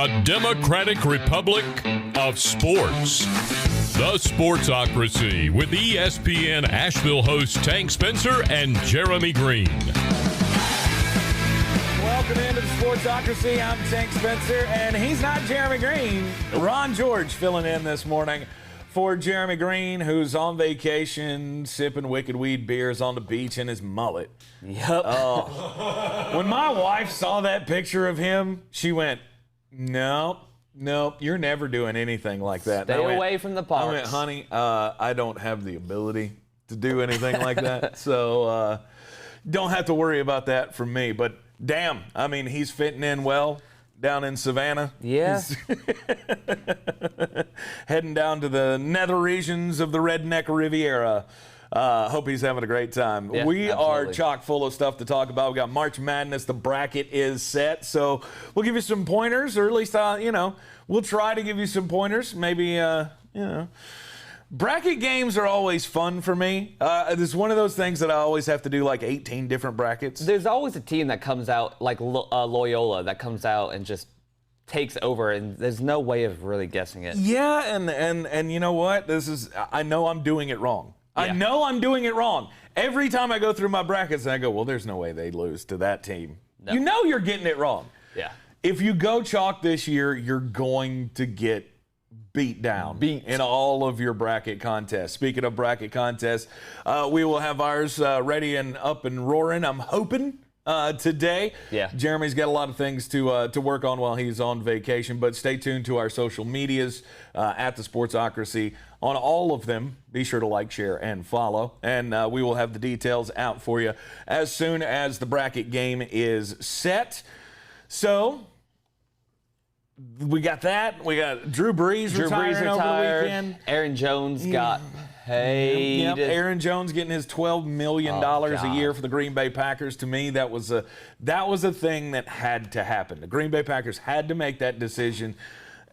the Democratic Republic of Sports. The Sportsocracy with ESPN Asheville hosts Tank Spencer and Jeremy Greene. Welcome into the Sportsocracy. I'm Tank Spencer, and he's not Jeremy Greene. Ron George filling in this morning for Jeremy Greene, who's on vacation, sipping Wicked Weed beers on the beach in his mullet. Yep. Oh. When my wife saw that picture of him, she went, nope, you're never doing anything like that. Stay away from the parks. I went, honey, I don't have the ability to do anything like that, so don't have to worry about that from me. But damn, I mean, he's fitting in well down in Savannah. Yeah. Heading down to the nether regions of the Redneck Riviera. Hope he's having a great time. Yeah, we absolutely. are chock full of stuff to talk about. We got March Madness. The bracket is set. So we'll give you some pointers, or at least, we'll try to give you some pointers. Maybe, bracket games are always fun for me. It's one of those things that I always have to do like 18 different brackets. There's always a team that comes out, like Loyola, that comes out and just takes over, and there's no way of really guessing it. Yeah, and you know what? I know I'm doing it wrong. Yeah. I know I'm doing it wrong. Every time I go through my brackets, and I go, well, there's no way they lose to that team. No. You know you're getting it wrong. Yeah. If you go chalk this year, you're going to get beat down in all of your bracket contests. Speaking of bracket contests, we will have ours ready and up and roaring, I'm hoping, today. Yeah. Jeremy's got a lot of things to work on while he's on vacation, but stay tuned to our social medias at the Sportsocracy on all of them. Be sure to like, share, and follow, and we will have the details out for you as soon as the bracket game is set. So we got that. We got Drew Brees retiring over the weekend. Aaron Jones got paid. Yep. Aaron Jones getting his $12 million a year for the Green Bay Packers. To me, that was a thing that had to happen. The Green Bay Packers had to make that decision,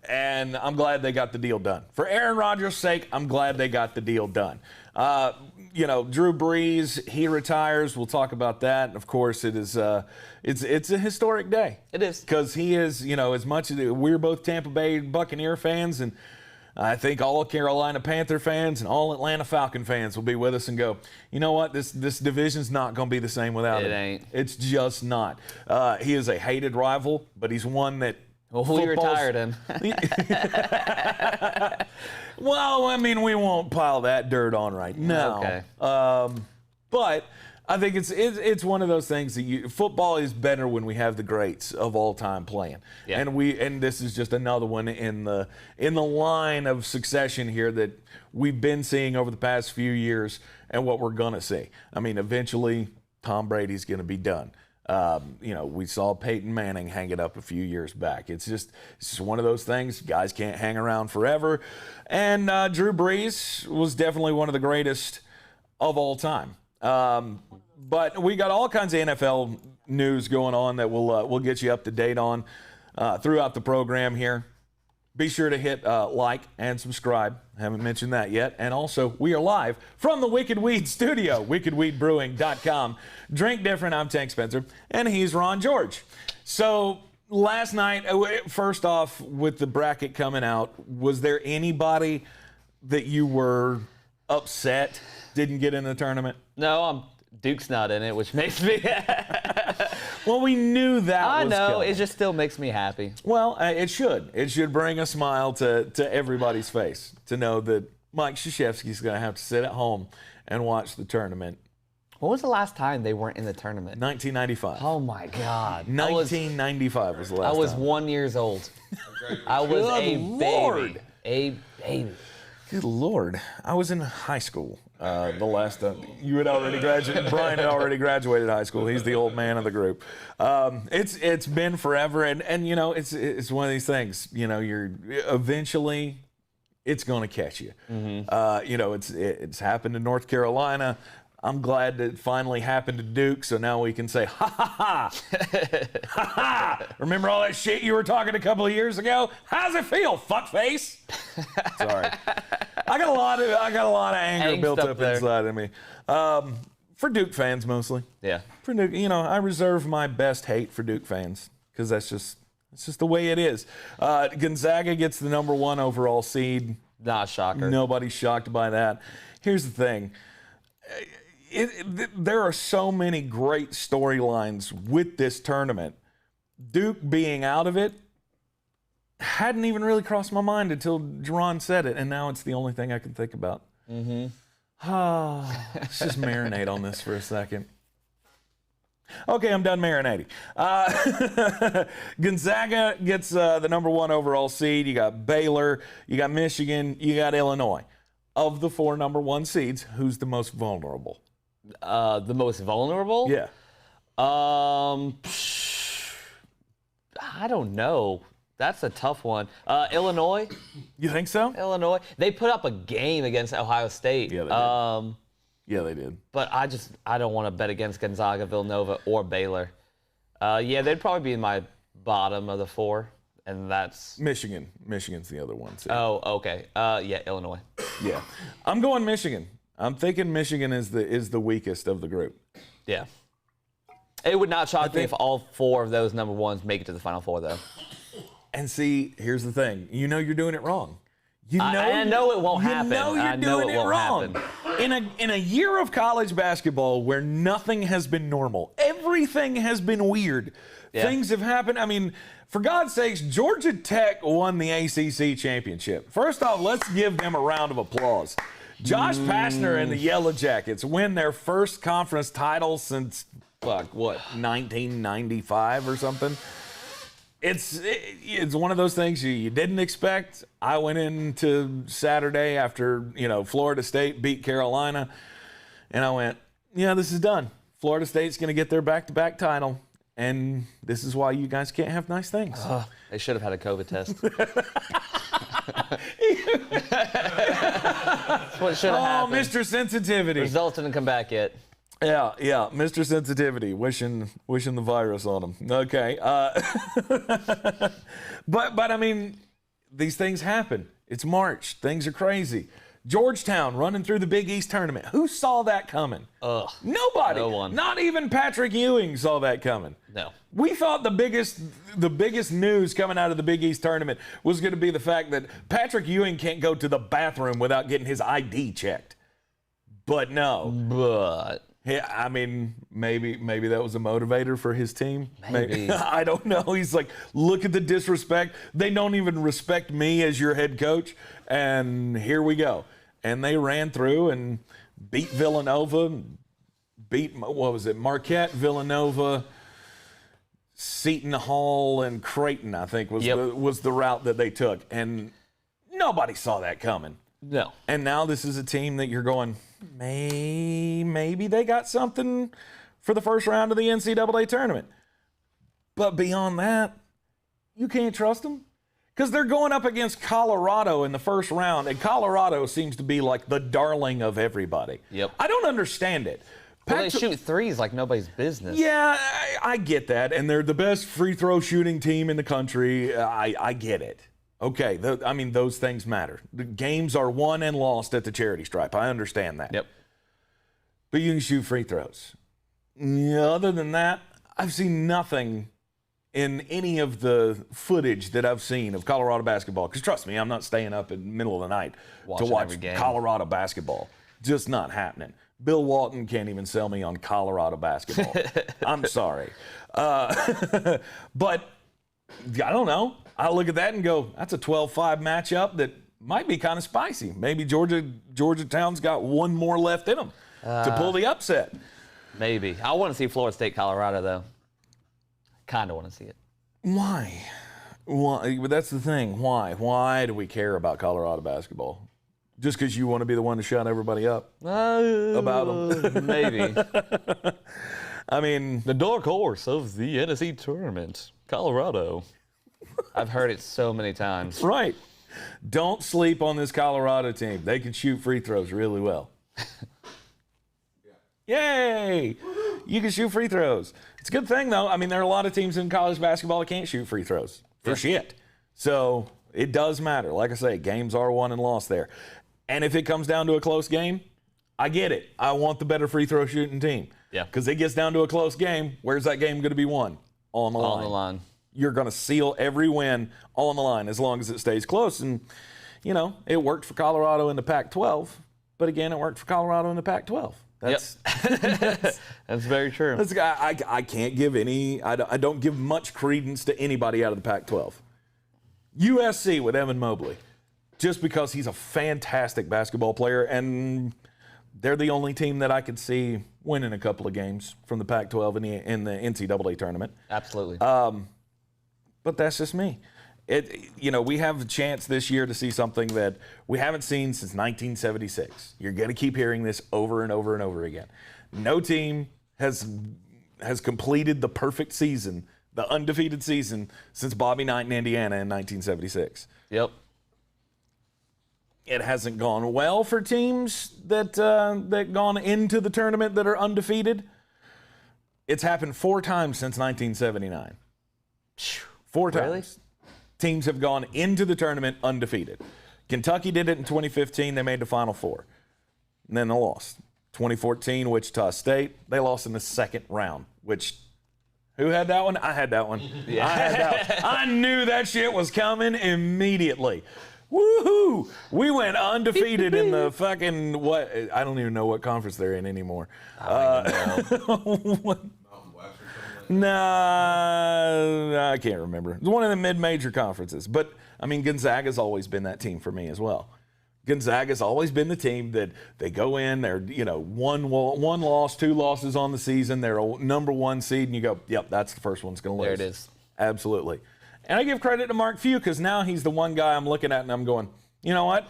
and I'm glad they got the deal done. For Aaron Rodgers' sake, I'm glad they got the deal done. Drew Brees, he retires. We'll talk about that. And of course, it's a historic day. It is. Because he is, as much as we're both Tampa Bay Buccaneer fans, and I think all Carolina Panther fans and all Atlanta Falcon fans will be with us and go, you know what, this division's not going to be the same without him. It ain't. It's just not. He is a hated rival, but he's one that we retired him. Well, I mean, we won't pile that dirt on right now. Okay. But I think it's one of those things that football is better when we have the greats of all time playing. Yeah. And this is just another one in the line of succession here that we've been seeing over the past few years and what we're going to see. I mean, eventually Tom Brady's going to be done. We saw Peyton Manning hang it up a few years back. It's just one of those things. Guys can't hang around forever. And Drew Brees was definitely one of the greatest of all time. But we got all kinds of NFL news going on that we'll get you up to date on throughout the program here. Be sure to hit like and subscribe. Haven't mentioned that yet. And also, we are live from the Wicked Weed studio, wickedweedbrewing.com. Drink different. I'm Tank Spencer, and he's Ron George. So last night, first off, with the bracket coming out, was there anybody that you were upset didn't get in the tournament? No, Duke's not in it, which makes me. Well, we knew that. I was know. coming. It just still makes me happy. Well, it should. It should bring a smile to everybody's face to know that Mike Krzyzewski's going to have to sit at home and watch the tournament. When was the last time they weren't in the tournament? 1995. Oh, my God. 1995 was the last time. I was 1 year old. I was a Lord. baby. A baby. Good Lord. I was in high school the last time. You had already graduated. Brian had already graduated high school. He's the old man of the group. It's been forever, and it's one of these things. You're eventually it's going to catch you. Mm-hmm. It's happened in North Carolina. I'm glad that it finally happened to Duke, so now we can say, ha, ha, ha, ha, ha. Remember all that shit you were talking a couple of years ago? How's it feel, fuckface? Sorry. I got a lot of anger Angst built up up there. inside of me. For Duke fans mostly. Yeah. For Duke, I reserve my best hate for Duke fans because that's just It's just the way it is. Gonzaga gets the number 1 overall seed. Not a shocker. Nobody's shocked by that. Here's the thing. There are so many great storylines with this tournament. Duke being out of it hadn't even really crossed my mind until Jerron said it, and now it's the only thing I can think about. Mm-hmm. Let's just marinate on this for a second. Okay, I'm done marinating. Gonzaga gets the number 1 overall seed. You got Baylor, you got Michigan, you got Illinois. Of the 4 number 1 seeds, who's the most vulnerable? The most vulnerable? Yeah. I don't know. That's a tough one. Illinois. You think so? Illinois. They put up a game against Ohio State. Yeah, they did. Yeah, they did. But I don't want to bet against Gonzaga, Villanova, or Baylor. Yeah, they'd probably be in my bottom of the 4, and that's Michigan. Michigan's the other one, too. Oh, okay. Yeah, Illinois. Yeah. I'm going Michigan. I'm thinking Michigan is the weakest of the group. Yeah. It would not shock me if all 4 of those number 1s make it to the Final Four, though. And see, here's the thing. You know you're doing it wrong. I know it won't happen. You know you're doing it wrong. In a year of college basketball where nothing has been normal, everything has been weird. Yeah. Things have happened. I mean, for God's sakes, Georgia Tech won the ACC championship. First off, let's give them a round of applause. Josh Pastner and the Yellow Jackets win their first conference title since, 1995 or something. It's one of those things you didn't expect. I went into Saturday after, Florida State beat Carolina, and I went, this is done. Florida State's going to get their back-to-back title, and this is why you guys can't have nice things. They should have had a COVID test. That's what should have happened. Mr. Sensitivity. Results didn't come back yet. Yeah, Mr. Sensitivity, wishing the virus on him. Okay, but I mean, these things happen. It's March. Things are crazy. Georgetown running through the Big East tournament. Who saw that coming? Nobody. No one. Not even Patrick Ewing saw that coming. No. We thought the biggest news coming out of the Big East tournament was going to be the fact that Patrick Ewing can't go to the bathroom without getting his ID checked. But no. Yeah, I mean, maybe that was a motivator for his team. Maybe. I don't know. He's like, look at the disrespect. They don't even respect me as your head coach. And here we go. And they ran through and beat Villanova, Marquette, Villanova, Seton Hall, and Creighton, I think, was the route that they took. And nobody saw that coming. No. And now this is a team that you're going, maybe they got something for the first round of the NCAA tournament. But beyond that, you can't trust them. Because they're going up against Colorado in the first round, and Colorado seems to be like the darling of everybody. Yep. I don't understand it. Well, they shoot threes like nobody's business. Yeah, I get that. And they're the best free throw shooting team in the country. I get it. Okay, those things matter. The games are won and lost at the charity stripe. I understand that. Yep. But you can shoot free throws. Other than that, I've seen nothing in any of the footage that I've seen of Colorado basketball. Because trust me, I'm not staying up in the middle of the night to watch Colorado basketball. Just not happening. Bill Walton can't even sell me on Colorado basketball. I'm sorry. But I don't know. I look at that and go, that's a 12-5 matchup that might be kind of spicy. Maybe Georgetown's got one more left in them to pull the upset. Maybe. I want to see Florida State, Colorado, though. Kind of want to see it. Why? But that's the thing. Why? Why do we care about Colorado basketball? Just because you want to be the one to shut everybody up about them? Maybe. I mean, the dark horse of the NCAA tournament, Colorado. I've heard it so many times. Right. Don't sleep on this Colorado team. They can shoot free throws really well. Yay! You can shoot free throws. It's a good thing, though. I mean, there are a lot of teams in college basketball that can't shoot free throws for shit. So it does matter. Like I say, games are won and lost there. And if it comes down to a close game, I get it. I want the better free throw shooting team. Yeah. Because it gets down to a close game. Where's that game going to be won? On the line. On the line. you're going to seal every win on the line as long as it stays close. And, you know, it worked for Colorado in the Pac-12, but again, it worked for Colorado in the Pac-12. That's That's very true. I can't give I don't give much credence to anybody out of the Pac-12. USC with Evan Mobley, just because he's a fantastic basketball player, and they're the only team that I could see winning a couple of games from the Pac-12 in the NCAA tournament. Absolutely. But that's just me. We have a chance this year to see something that we haven't seen since 1976. You're going to keep hearing this over and over and over again. No team has completed the perfect season, the undefeated season, since Bobby Knight in Indiana in 1976. Yep. It hasn't gone well for teams that gone into the tournament that are undefeated. It's happened 4 times since 1979. 4 times. Really? Teams have gone into the tournament undefeated. Kentucky did it in 2015. They made the Final Four. And then they lost. 2014, Wichita State, they lost in the second round, who had that one? I had that one. Yeah. I had that one. I knew that shit was coming immediately. Woohoo! We went undefeated in the fucking, I don't even know what conference they're in anymore. Nah, I can't remember. It's one of the mid-major conferences. But, I mean, Gonzaga's always been that team for me as well. Gonzaga's always been the team that they go in, they're, one loss, 2 losses on the season, they're a number 1 seed, and you go, yep, that's the first one's going to lose. There it is. Absolutely. And I give credit to Mark Few because now he's the one guy I'm looking at and I'm going, you know what?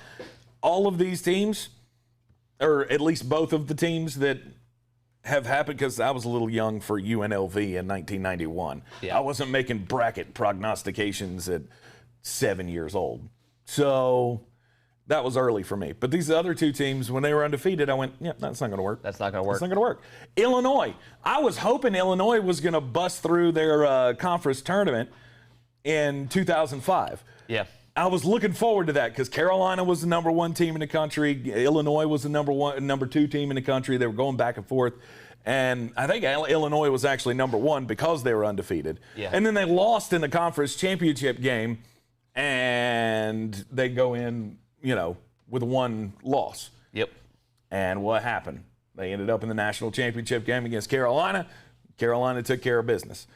All of these teams, or at least both of the teams that have happened, because I was a little young for UNLV in 1991. Yeah. I wasn't making bracket prognostications at 7 years old. So that was early for me. But these other 2 teams, when they were undefeated, I went, yeah, that's not going to work. That's not going to work. That's not going to work. Illinois. I was hoping Illinois was going to bust through their conference tournament in 2005. Yeah. I was looking forward to that because Carolina was the number 1 team in the country. Illinois was the number 2 team in the country. They were going back and forth. And I think Illinois was actually number 1 because they were undefeated. Yeah. And then they lost in the conference championship game, and they go in, with 1 loss. Yep. And what happened? They ended up in the national championship game against Carolina. Carolina took care of business.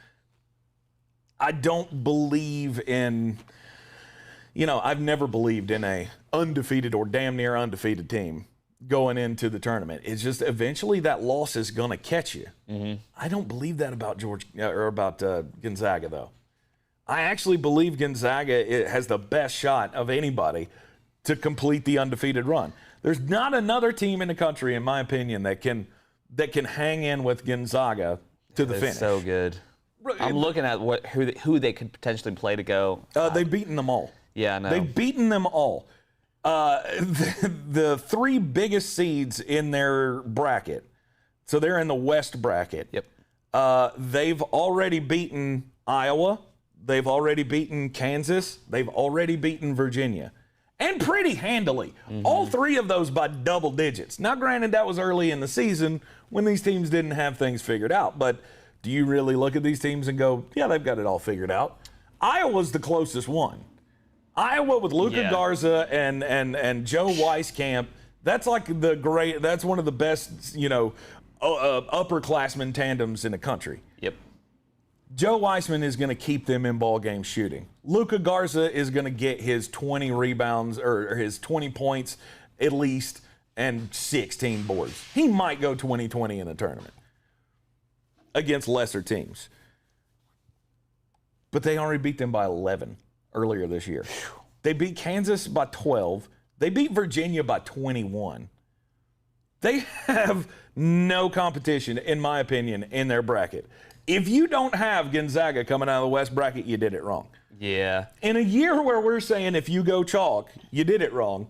I don't believe in, I've never believed in a undefeated or damn near undefeated team going into the tournament. It's just eventually that loss is going to catch you. Mm-hmm. I don't believe that about Gonzaga, though. I actually believe Gonzaga has the best shot of anybody to complete the undefeated run. There's not another team in the country, in my opinion, that can hang in with Gonzaga to the finish. So good. I'm looking at who they could potentially play to go. They've beaten them all. Yeah, I know. They've beaten them all. The 3 biggest seeds in their bracket, so they're in the West bracket. Yep. They've already beaten Iowa. They've already beaten Kansas. They've already beaten Virginia. And pretty handily. Mm-hmm. All 3 of those by double digits. Now, granted, that was early in the season when these teams didn't have things figured out, but do you really look at these teams and go, yeah, they've got it all figured out? Iowa's the closest one. Iowa with Luka Garza and Joe Weiskamp, that's like that's one of the best, upperclassmen tandems in the country. Yep. Joe Weissman is going to keep them in ball game shooting. Luka Garza is going to get his 20 rebounds or his 20 points at least and 16 boards. He might go 20-20 in the tournament against lesser teams. But they already beat them by 11 earlier this year. They beat Kansas by 12. They beat Virginia by 21. They have no competition, in my opinion, in their bracket. If you don't have Gonzaga coming out of the West bracket, you did it wrong. Yeah. In a year where we're saying if you go chalk, you did it wrong,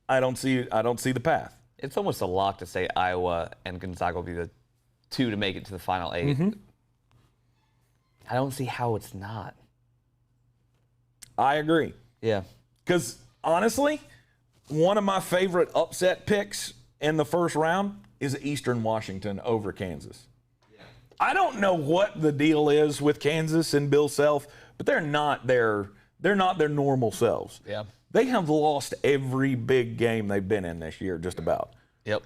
I don't see the path. It's almost a lock to say Iowa and Gonzaga will be the 2 to make it to the Final 8. Mm-hmm. I don't see how it's not. I agree. Yeah. Because, honestly, one of my favorite upset picks in the first round is Eastern Washington over Kansas. I don't know what the deal is with Kansas and Bill Self, but they're not their normal selves. Yeah. They have lost every big game they've been in this year, just about. Yep.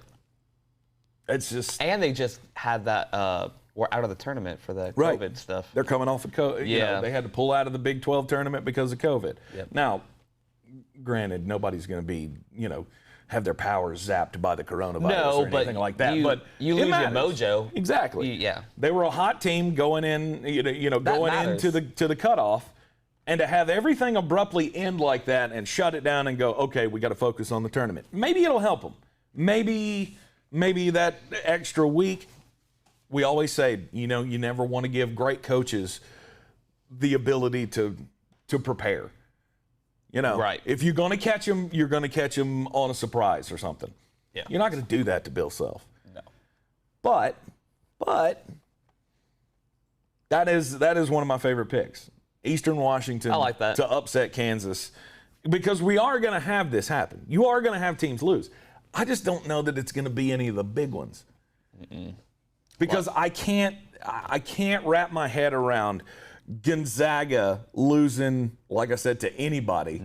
It's just. And they just had that. We're out of the tournament for the COVID stuff. They're coming off of COVID. Yeah. They had to pull out of the Big 12 tournament because of COVID. Yep. Now, granted, nobody's going to be, have their powers zapped by the coronavirus or anything like that. But you lose your mojo. Exactly. Yeah. They were a hot team going in, going into the cutoff, and to have everything abruptly end like that and shut it down and go, okay, we got to focus on the tournament. Maybe it'll help them. Maybe that extra week. We always say, you never want to give great coaches the ability to prepare. Right. If you're going to catch them, you're going to catch them on a surprise or something. Yeah. You're not going to do that to Bill Self. No. But that is one of my favorite picks. Eastern Washington I like that. to upset Kansas, because we are going to have this happen. You are going to have teams lose. I just don't know that it's going to be any of the big ones. Because I can't wrap my head around Gonzaga losing, like I said, to anybody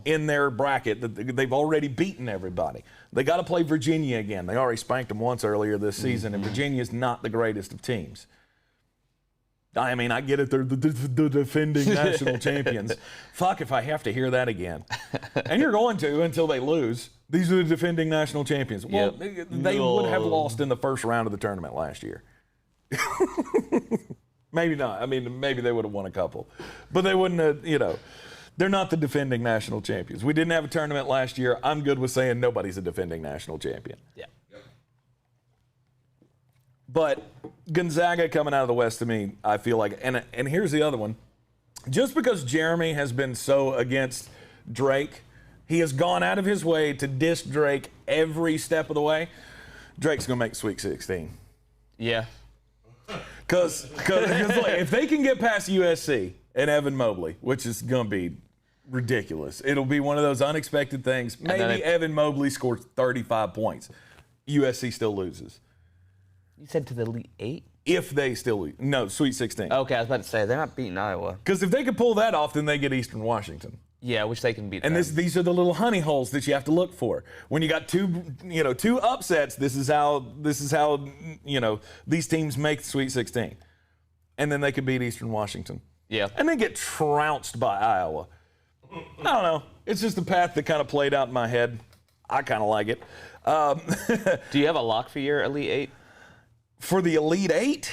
in their bracket. They've already beaten everybody. They got to play Virginia again. They already spanked them once earlier this season, and Virginia's not the greatest of teams. I mean, I get it. They're the defending national champions. Fuck if I have to hear that again. And you're going to until they lose. These are the defending national champions. Well, they would have lost in the first round of the tournament last year. Maybe not. I mean, maybe they would have won a couple. But they wouldn't have, they're not the defending national champions. We didn't have a tournament last year. I'm good with saying nobody's a defending national champion. Yeah. But Gonzaga coming out of the West, to me, I feel like, and here's the other one. Just because Jeremy has been so against Drake, he has gone out of his way to diss Drake every step of the way. Drake's going to make Sweet 16. Yeah. Because if they can get past USC and Evan Mobley, which is going to be ridiculous, it'll be one of those unexpected things. Maybe Evan Mobley scores 35 points. USC still loses. You said to the Elite Eight? If they still lose. No, Sweet 16. Okay, I was about to say, they're not beating Iowa. Because if they could pull that off, then they get Eastern Washington. Yeah, which they can beat. And these are the little honey holes that you have to look for. When you got two upsets, this is how these teams make the Sweet 16. And then they could beat Eastern Washington. Yeah. And then get trounced by Iowa. I don't know. It's just a path that kind of played out in my head. I kind of like it. Do you have a lock for your Elite Eight? For the Elite Eight?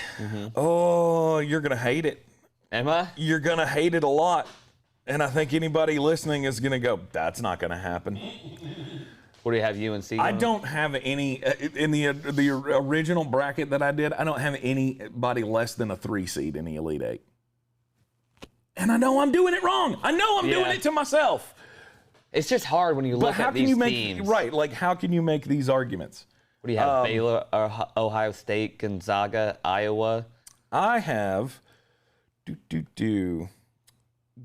Oh, you're going to hate it. Am I? You're going to hate it a lot. And I think anybody listening is going to go, that's not going to happen. What do you have, UNC? I don't have any, in the original bracket that I did, I don't have anybody less than a 3 seed in the Elite Eight. And I know I'm doing it wrong. I know I'm doing it to myself. It's just hard when you look at these teams. Right, like how can you make these arguments? What do you have, Baylor, Ohio State, Gonzaga, Iowa? I have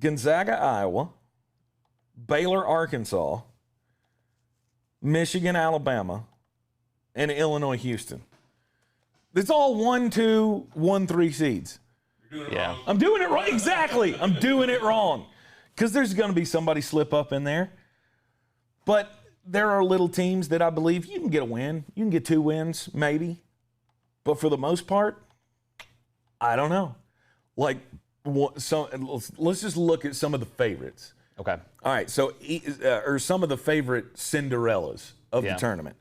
Gonzaga, Iowa, Baylor, Arkansas, Michigan, Alabama, and Illinois, Houston. It's all 1, 2, 1, 3 seeds. You're doing it wrong. I'm doing it wrong. Exactly. I'm doing it wrong. Because there's going to be somebody slip up in there. But there are little teams that I believe you can get a win. You can get 2 wins, maybe. But for the most part, I don't know. Like, so let's just look at some of the favorites. Okay. All right, so or some of the favorite Cinderellas of the tournament.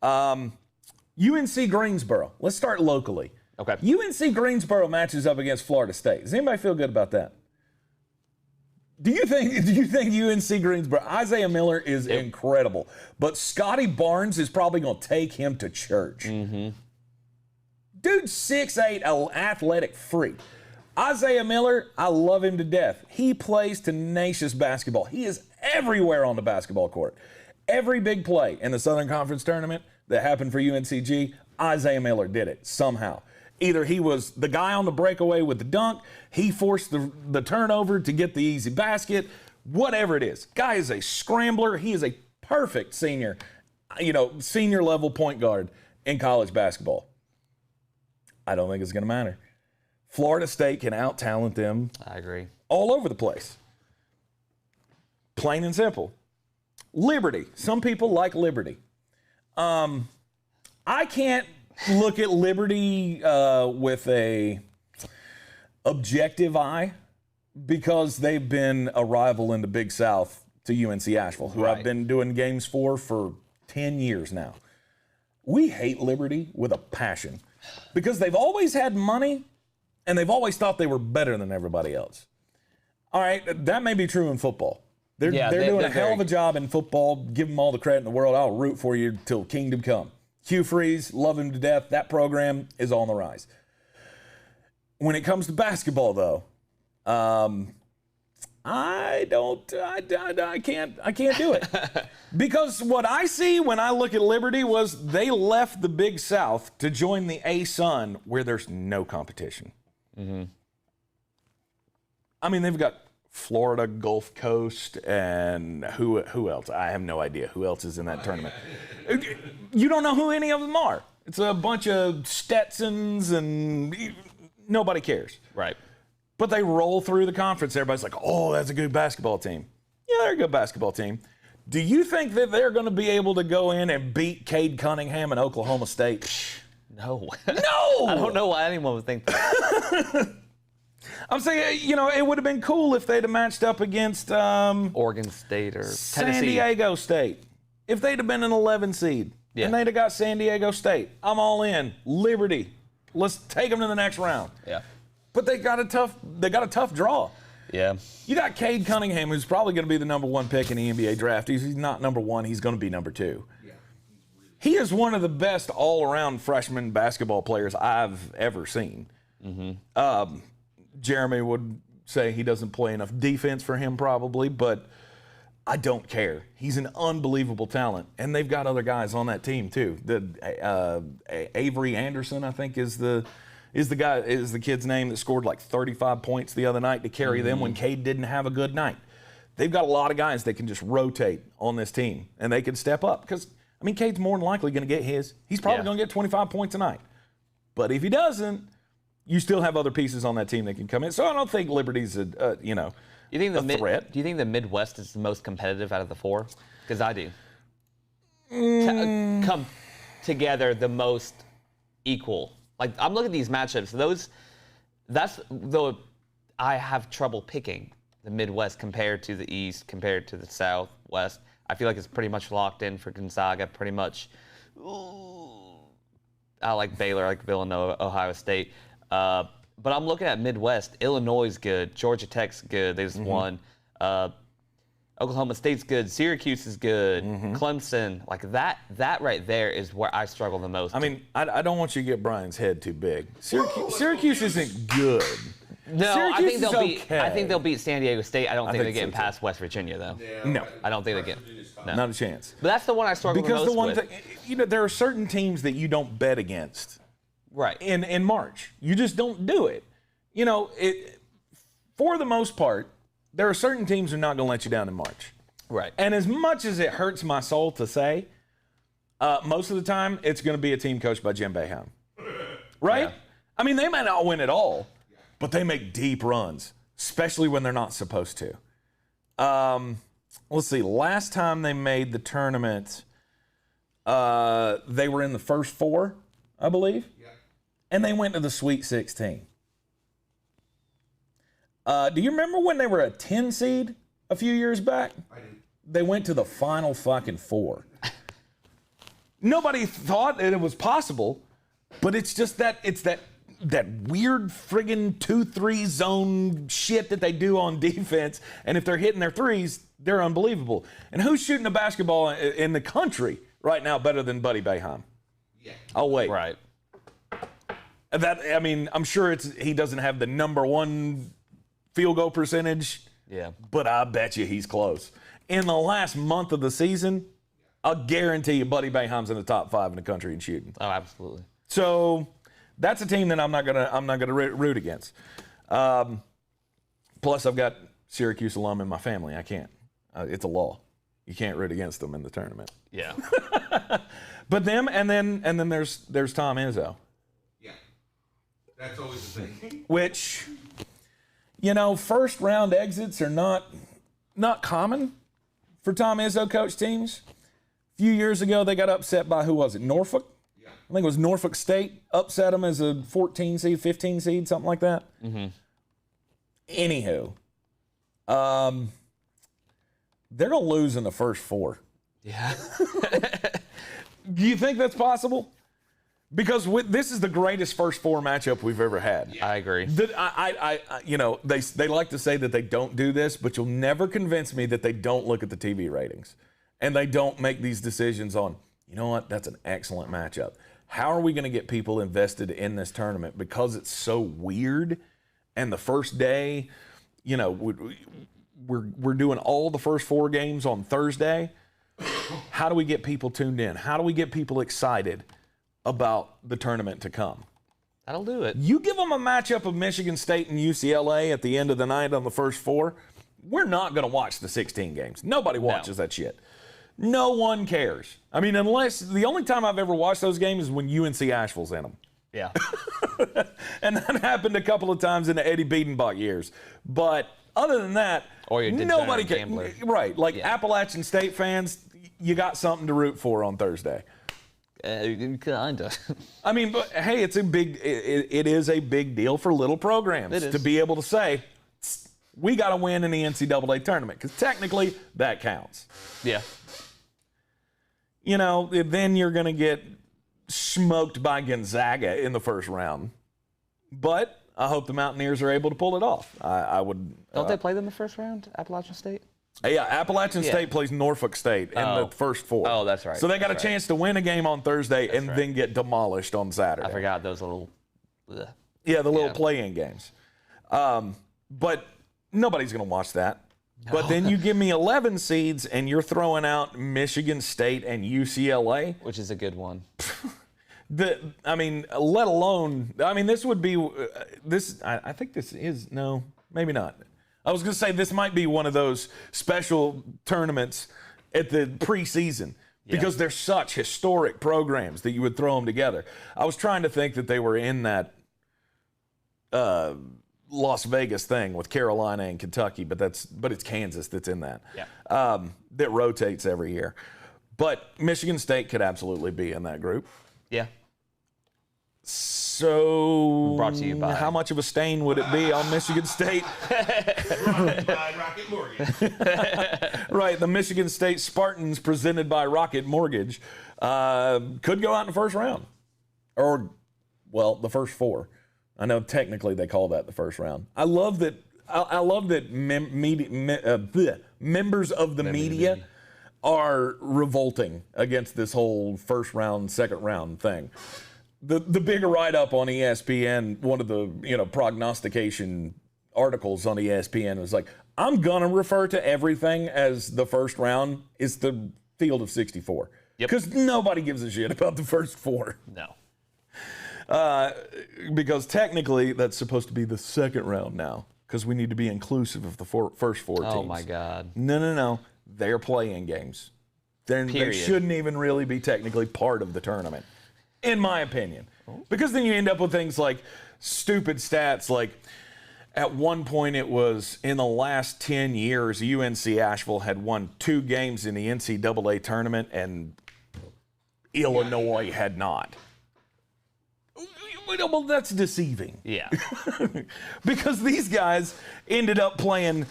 UNC Greensboro. Let's start locally. Okay. UNC Greensboro matches up against Florida State. Does anybody feel good about that? Do you think UNC Greensboro? Isaiah Miller is incredible, but Scotty Barnes is probably going to take him to church. Mm-hmm. Dude's 6'8", an athletic freak. Isaiah Miller, I love him to death. He plays tenacious basketball. He is everywhere on the basketball court. Every big play in the Southern Conference tournament that happened for UNCG, Isaiah Miller did it somehow. Either he was the guy on the breakaway with the dunk, he forced the turnover to get the easy basket, whatever it is. Guy is a scrambler. He is a perfect senior level point guard in college basketball. I don't think it's going to matter. Florida State can out-talent them. I agree. All over the place. Plain and simple. Liberty. Some people like Liberty. I can't look at Liberty with a objective eye because they've been a rival in the Big South to UNC Asheville, who I've been doing games for 10 years now. We hate Liberty with a passion because they've always had money and they've always thought they were better than everybody else. All right, that may be true in football. They're doing a hell of a job in football. Give them all the credit in the world. I'll root for you till kingdom come. Hugh Freeze, love him to death. That program is on the rise. When it comes to basketball, though, I can't do it. Because what I see when I look at Liberty was they left the Big South to join the A-Sun where there's no competition. Mm-hmm. I mean, they've got Florida, Gulf Coast, and who else? I have no idea who else is in that tournament. You don't know who any of them are. It's a bunch of Stetsons and nobody cares. Right. But they roll through the conference. Everybody's like, oh, that's a good basketball team. Yeah, they're a good basketball team. Do you think that they're going to be able to go in and beat Cade Cunningham and Oklahoma State? No. No! I don't know why anyone would think that. I'm saying, it would have been cool if they'd have matched up against Oregon State or San Tennessee. Diego State. If they'd have been an 11 seed and they'd have got San Diego State, I'm all in. Liberty. Let's take them to the next round. Yeah. But they got a tough draw. Yeah. You got Cade Cunningham, who's probably going to be the number 1 pick in the NBA draft. He's not number 1. He's going to be number 2. Yeah. He is one of the best all-around freshman basketball players I've ever seen. Mm-hmm. Jeremy would say he doesn't play enough defense for him probably, but I don't care. He's an unbelievable talent, and they've got other guys on that team too. Avery Anderson, I think, is the kid's name that scored like 35 points the other night to carry them when Cade didn't have a good night. They've got a lot of guys that can just rotate on this team, and they can step up because, Cade's more than likely going to get his. He's probably going to get 25 points a night. But if he doesn't, you still have other pieces on that team that can come in. So I don't think Liberty's a threat. Do you think the Midwest is the most competitive out of the 4? Because I do. Come together the most equal. Like, I'm looking at these matchups. Though I have trouble picking the Midwest compared to the East, compared to the Southwest. I feel like it's pretty much locked in for Gonzaga, pretty much. I like Baylor, I like Villanova, Ohio State. But I'm looking at Midwest. Illinois is good. Georgia Tech's good. They just won. Oklahoma State's good. Syracuse is good. Clemson, like that right there is where I struggle the most. I don't want you to get Brian's head too big. Syracuse isn't good. No, Syracuse I think they'll beat San Diego State. I don't think they're getting past West Virginia though. Yeah, No. I don't think they get. No. Not a chance. But that's the one I struggle Because the most the one thing, there are certain teams that you don't bet against. Right. In March. You just don't do it. For the most part, there are certain teams who are not going to let you down in March. Right. And as much as it hurts my soul to say, most of the time, it's going to be a team coached by Jim Boeheim. Right? Yeah. They might not win at all, but they make deep runs, especially when they're not supposed to. Let's see. Last time they made the tournament, they were in the first 4, I believe. Yeah. And they went to the Sweet 16. Do you remember when they were a 10 seed a few years back? I do. They went to the final fucking 4. Nobody thought that it was possible, but it's just that weird friggin' 2-3 zone shit that they do on defense, and if they're hitting their threes, they're unbelievable. And who's shooting a basketball in the country right now better than Buddy Boeheim? Yeah. Oh wait. Right. I'm sure he doesn't have the number 1 field goal percentage. Yeah. But I bet you he's close. In the last month of the season, I'll guarantee you Buddy Boeheim's in the top 5 in the country in shooting. Oh, absolutely. So that's a team that I'm not gonna root against. Plus, I've got Syracuse alum in my family. I can't. It's a law. You can't root against them in the tournament. Yeah. But them, and then there's Tom Izzo. Yeah. That's always the thing. Which, first round exits are not common for Tom Izzo coach teams. A few years ago, they got upset by, who was it, Norfolk? Yeah. I think it was Norfolk State, upset them as a 14 seed, 15 seed, something like that. Mm-hmm. Anywho, they're going to lose in the first 4. Yeah. Do you think that's possible? Because this is the greatest first 4 matchup we've ever had. I agree. They like to say that they don't do this, but you'll never convince me that they don't look at the TV ratings and they don't make these decisions on, you know what, that's an excellent matchup. How are we going to get people invested in this tournament? Because it's so weird, and the first day, we're doing all the first 4 games on Thursday. How do we get people tuned in? How do we get people excited about the tournament to come? That'll do it. You give them a matchup of Michigan State and UCLA at the end of the night on the first 4, we're not going to watch the 16 games. Nobody watches that shit. No one cares. I mean, unless the only time I've ever watched those games is when UNC Asheville's in them. Yeah. And that happened a couple of times in the Eddie Biedenbach years. But other than that, or your nobody gambler. Right. Like Appalachian State fans, you got something to root for on Thursday. Kinda. I mean, but hey, it is a big deal for little programs to be able to say, we got to win in the NCAA tournament, because technically that counts. Yeah. Then you're going to get smoked by Gonzaga in the first round. But I hope the Mountaineers are able to pull it off. I would. Don't they play them in the first round, Appalachian State? Yeah, Appalachian State plays Norfolk State in the first 4. Oh, that's right. So they got a chance to win a game on Thursday then get demolished on Saturday. I forgot those little. Yeah, the little play-in games. But nobody's going to watch that. No. But then you give me 11 seeds and you're throwing out Michigan State and UCLA. Which is a good one. Let alone, this would be, I think this is, no, maybe not. I was going to say this might be one of those special tournaments at the preseason because they're such historic programs that you would throw them together. I was trying to think that they were in that Las Vegas thing with Carolina and Kentucky, but it's Kansas that's in that. Yeah. That rotates every year. But Michigan State could absolutely be in that group. Yeah. So, brought to you by how much of a stain would it be on Michigan State? By Rocket Mortgage. Right, the Michigan State Spartans, presented by Rocket Mortgage, could go out in the first round, or the first 4. I know technically they call that the first round. I love that. Members of the media are revolting against this whole first round, second round thing. The bigger write-up on ESPN, one of the prognostication articles on ESPN was like, I'm gonna refer to everything as the first round is the field of 64, because nobody gives a shit about the first 4. No. Because technically that's supposed to be the second round now, because we need to be inclusive of the first 4 teams. Oh my God. No. They're playing games. They shouldn't even really be technically part of the tournament, in my opinion. Because then you end up with things like stupid stats like, at one point it was in the last 10 years, UNC Asheville had won 2 games in the NCAA tournament and Illinois had not. Well, that's deceiving. Yeah. Because these guys ended up playing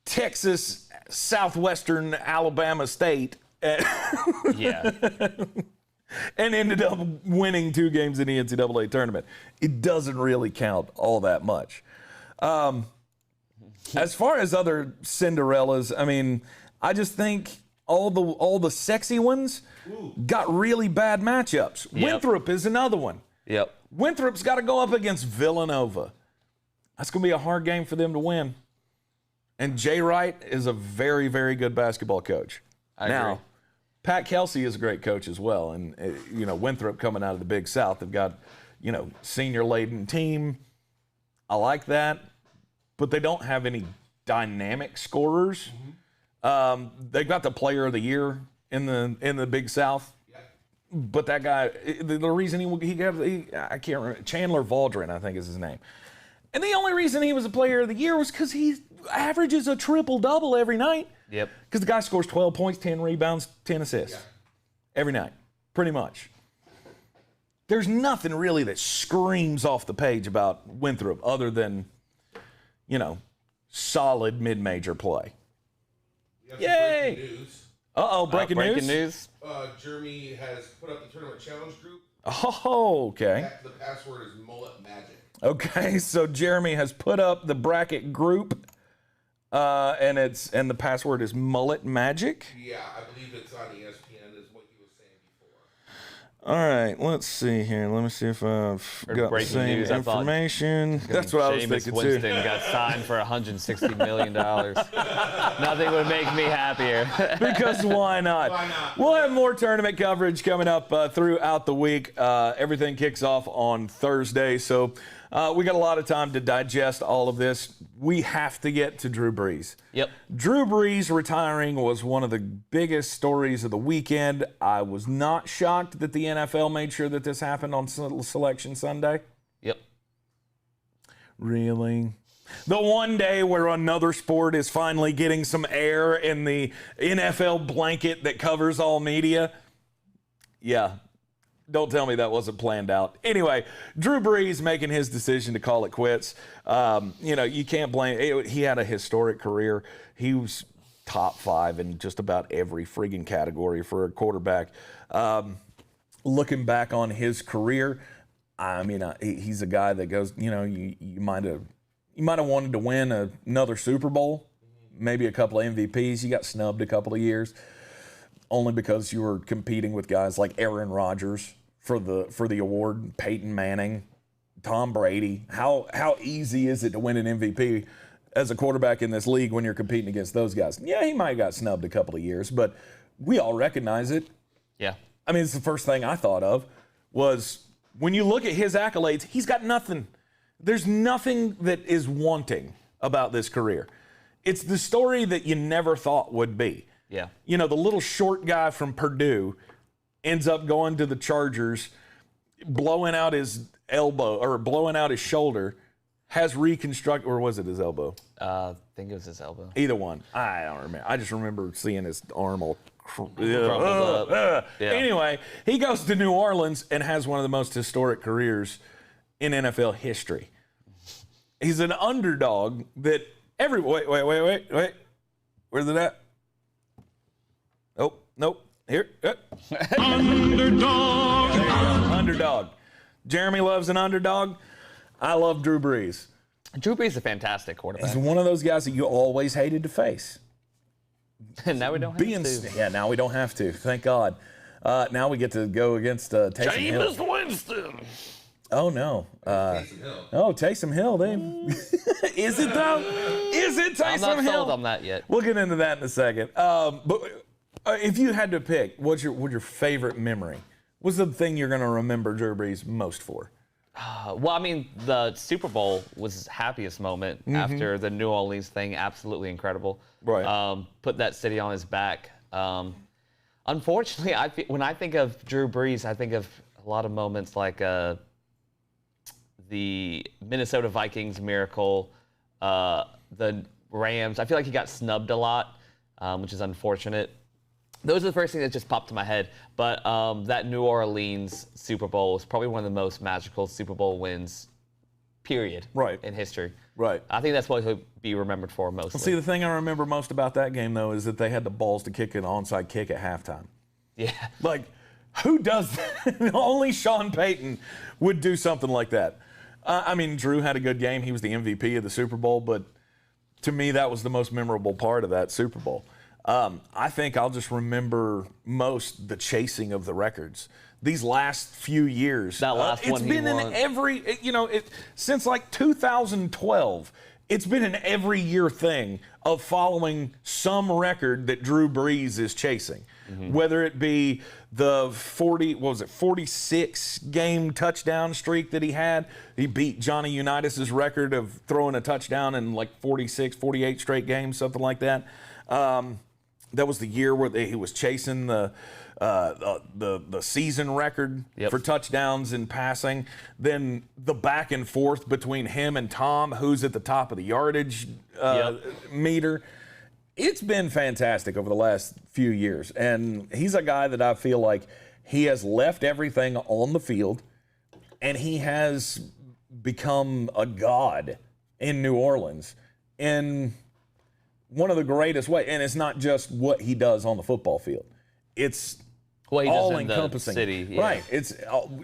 Texas, Southwestern Alabama State. Yeah. And ended up winning 2 games in the NCAA tournament. It doesn't really count all that much. As far as other Cinderellas, I just think all the sexy ones got really bad matchups. Yep. Winthrop is another one. Yep. Winthrop's got to go up against Villanova. That's going to be a hard game for them to win. And Jay Wright is a very, very good basketball coach. I agree. Pat Kelsey is a great coach as well. And, Winthrop coming out of the Big South, they've got, senior-laden team. I like that. But they don't have any dynamic scorers. They've got the player of the year in the Big South. But that guy, the reason he I can't remember, Chandler Valdrin, I think is his name. And the only reason he was a player of the year was because he averages a triple-double every night. Yep. Because the guy scores 12 points, 10 rebounds, 10 assists. Every night, pretty much. There's nothing really that screams off the page about Winthrop other than, solid mid-major play. Yay! Breaking news. Breaking news? Jeremy has put up the tournament challenge group. Oh, okay. The password is Mullet Magic. Okay, so Jeremy has put up the bracket group, and the password is Mullet Magic. Yeah, I believe it's on ESPN is what he was saying before. All right, let's see here. Let me see if I've got the same information. That's what I was thinking too. Winston got signed for $160 million. Nothing would make me happier. Because why not? Why not? We'll have more tournament coverage coming up throughout the week. Everything kicks off on Thursday, so we got a lot of time to digest all of this. We have to get to Drew Brees. Yep. Drew Brees retiring was one of the biggest stories of the weekend. I was not shocked that the NFL made sure that this happened on Selection Sunday. Yep. Really? The one day where another sport is finally getting some air in the NFL blanket that covers all media? Yeah. Don't tell me that wasn't planned out. Anyway, Drew Brees making his decision to call it quits. You can't blame. He had a historic career. He was top 5 in just about every friggin' category for a quarterback. Looking back on his career, he's a guy that goes. You might have wanted to win another Super Bowl, maybe a couple of MVPs. You got snubbed a couple of years. Only because you were competing with guys like Aaron Rodgers for the award, Peyton Manning, Tom Brady. How easy is it to win an MVP as a quarterback in this league when you're competing against those guys? Yeah, he might have got snubbed a couple of years, but we all recognize it. Yeah. I mean, it's the first thing I thought of was when you look at his accolades, he's got nothing. There's nothing that is wanting about this career. It's the story that you never thought would be. Yeah. The little short guy from Purdue ends up going to the Chargers, blowing out his elbow or blowing out his shoulder, has reconstructed, or was it his elbow? I think it was his elbow. Either one. I don't remember. I just remember seeing his arm all crumpled up. Yeah. Anyway, he goes to New Orleans and has one of the most historic careers in NFL history. He's an underdog that wait. Where's it at? Nope. Here. Underdog. Jeremy loves an underdog. I love Drew Brees. Drew Brees is a fantastic quarterback. He's one of those guys that you always hated to face. Now we don't have to. Yeah, now we don't have to. Thank God. Now we get to go against Taysom Hill. Jameis Winston. Oh, no. Taysom Hill. Taysom Hill. Is it, though? Is it Taysom Hill? I'm not sold on that yet. We'll get into that in a second. But if you had to pick, what's your favorite memory? What's the thing you're going to remember Drew Brees most for? The Super Bowl was his happiest moment after the New Orleans thing. Absolutely incredible. Right. Put that city on his back. Unfortunately, when I think of Drew Brees, I think of a lot of moments like the Minnesota Vikings miracle, the Rams. I feel like he got snubbed a lot, which is unfortunate. Those are the first things that just popped to my head. But that New Orleans Super Bowl was probably one of the most magical Super Bowl wins, period, in history. Right. I think that's what he'll be remembered for mostly. See, the thing I remember most about that game, though, is that they had the balls to kick an onside kick at halftime. Yeah. Like, who does that? Only Sean Payton would do something like that. Drew had a good game. He was the MVP of the Super Bowl, but to me, that was the most memorable part of that Super Bowl. I think I'll just remember most the chasing of the records. These last few years. That last one it's been in every, since like 2012, it's been an every year thing of following some record that Drew Brees is chasing. Mm-hmm. Whether it be the 46 game touchdown streak that he had. He beat Johnny Unitas' record of throwing a touchdown in like 46, 48 straight games, something like that. That was the year where he was chasing the the season record Yep. for touchdowns and passing. Then the back and forth between him and Tom, who's at the top of the yardage meter. It's been fantastic over the last few years. And he's a guy that I feel like he has left everything on the field, and he has become a god in New Orleans in one of the greatest ways. And it's not just what he does on the football field. It's What he does all in the encompassing. city, yeah. Right. It's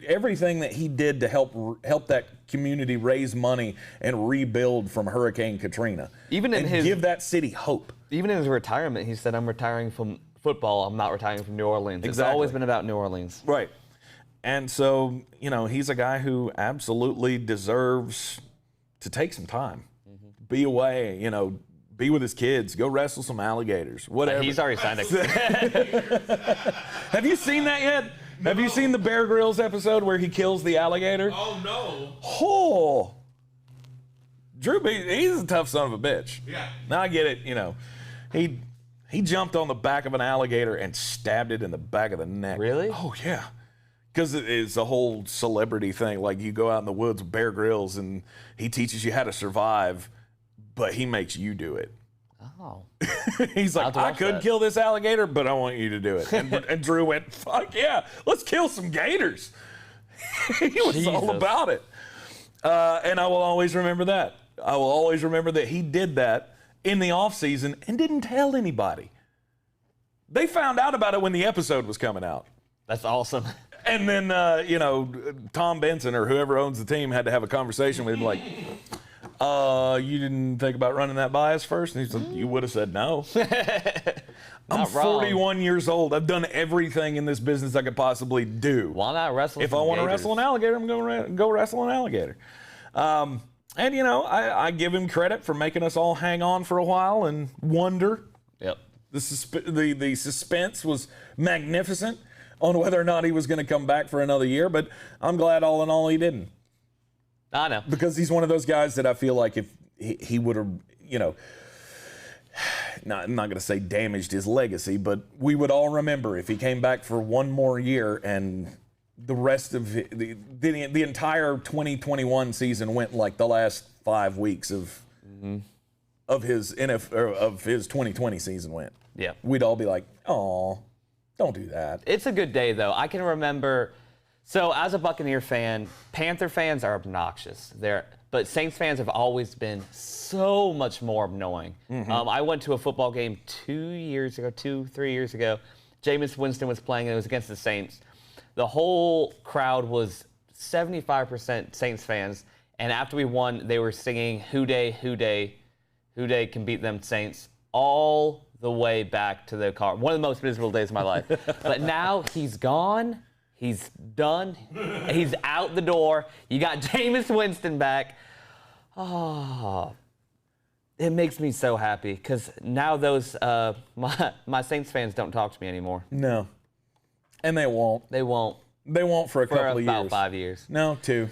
everything that he did to help that community raise money and rebuild from Hurricane Katrina. Even in and give that city hope. Even in his retirement, he said, "I'm retiring from football. I'm not retiring from New Orleans." It's always been about New Orleans. Right. And so, he's a guy who absolutely deserves to take some time, be away, be with his kids, go wrestle some alligators, whatever. He's already signed a Have you seen that yet? No. Have you seen the Bear Grylls episode where he kills the alligator? Oh, no. Oh. Drew Brees, he's a tough son of a bitch. Yeah. Now I get it, He jumped on the back of an alligator and stabbed it in the back of the neck. Really? Oh, yeah. Because it's a whole celebrity thing. Like, you go out in the woods with Bear Grylls, and he teaches you how to survive, but he makes you do it. Oh. He's like, I could kill this alligator, but I want you to do it. And Drew went, fuck yeah, let's kill some gators. He was all about it. And I will always remember that. I will always remember that he did that in the off season and didn't tell anybody. They found out about it when the episode was coming out. That's awesome. And then, Tom Benson or whoever owns the team had to have a conversation with him like, you didn't think about running that by us first? And he's like, you would have said no. I'm 41 years old. I've done everything in this business I could possibly do. Why not wrestle If I want to wrestle an alligator, I'm going to go wrestle an alligator. And, I give him credit for making us all hang on for a while and wonder. Yep. The suspense was magnificent on whether or not he was going to come back for another year, but I'm glad all in all he didn't. I know. Because he's one of those guys that I feel like if he would have, I'm not going to say damaged his legacy, but we would all remember if he came back for one more year and the rest of the entire 2021 season went like the last 5 weeks of his 2020 season went. Yeah. We'd all be like, "Oh, don't do that." It's a good day, though. I can remember. So, as a Buccaneer fan, Panther fans are obnoxious. But Saints fans have always been so much more annoying. I went to a football game 3 years ago. Jameis Winston was playing, and it was against the Saints. The whole crowd was 75% Saints fans, and after we won, they were singing "Who Dey, Who Dey, Who Dey Can Beat Them Saints" all the way back to the car. One of the most miserable days of my life. But now he's gone. He's done. He's out the door. You got Jameis Winston back. Oh, it makes me so happy because now those my Saints fans don't talk to me anymore. No, and they won't. They won't. They won't for a couple of years. About 5 years. No, 2.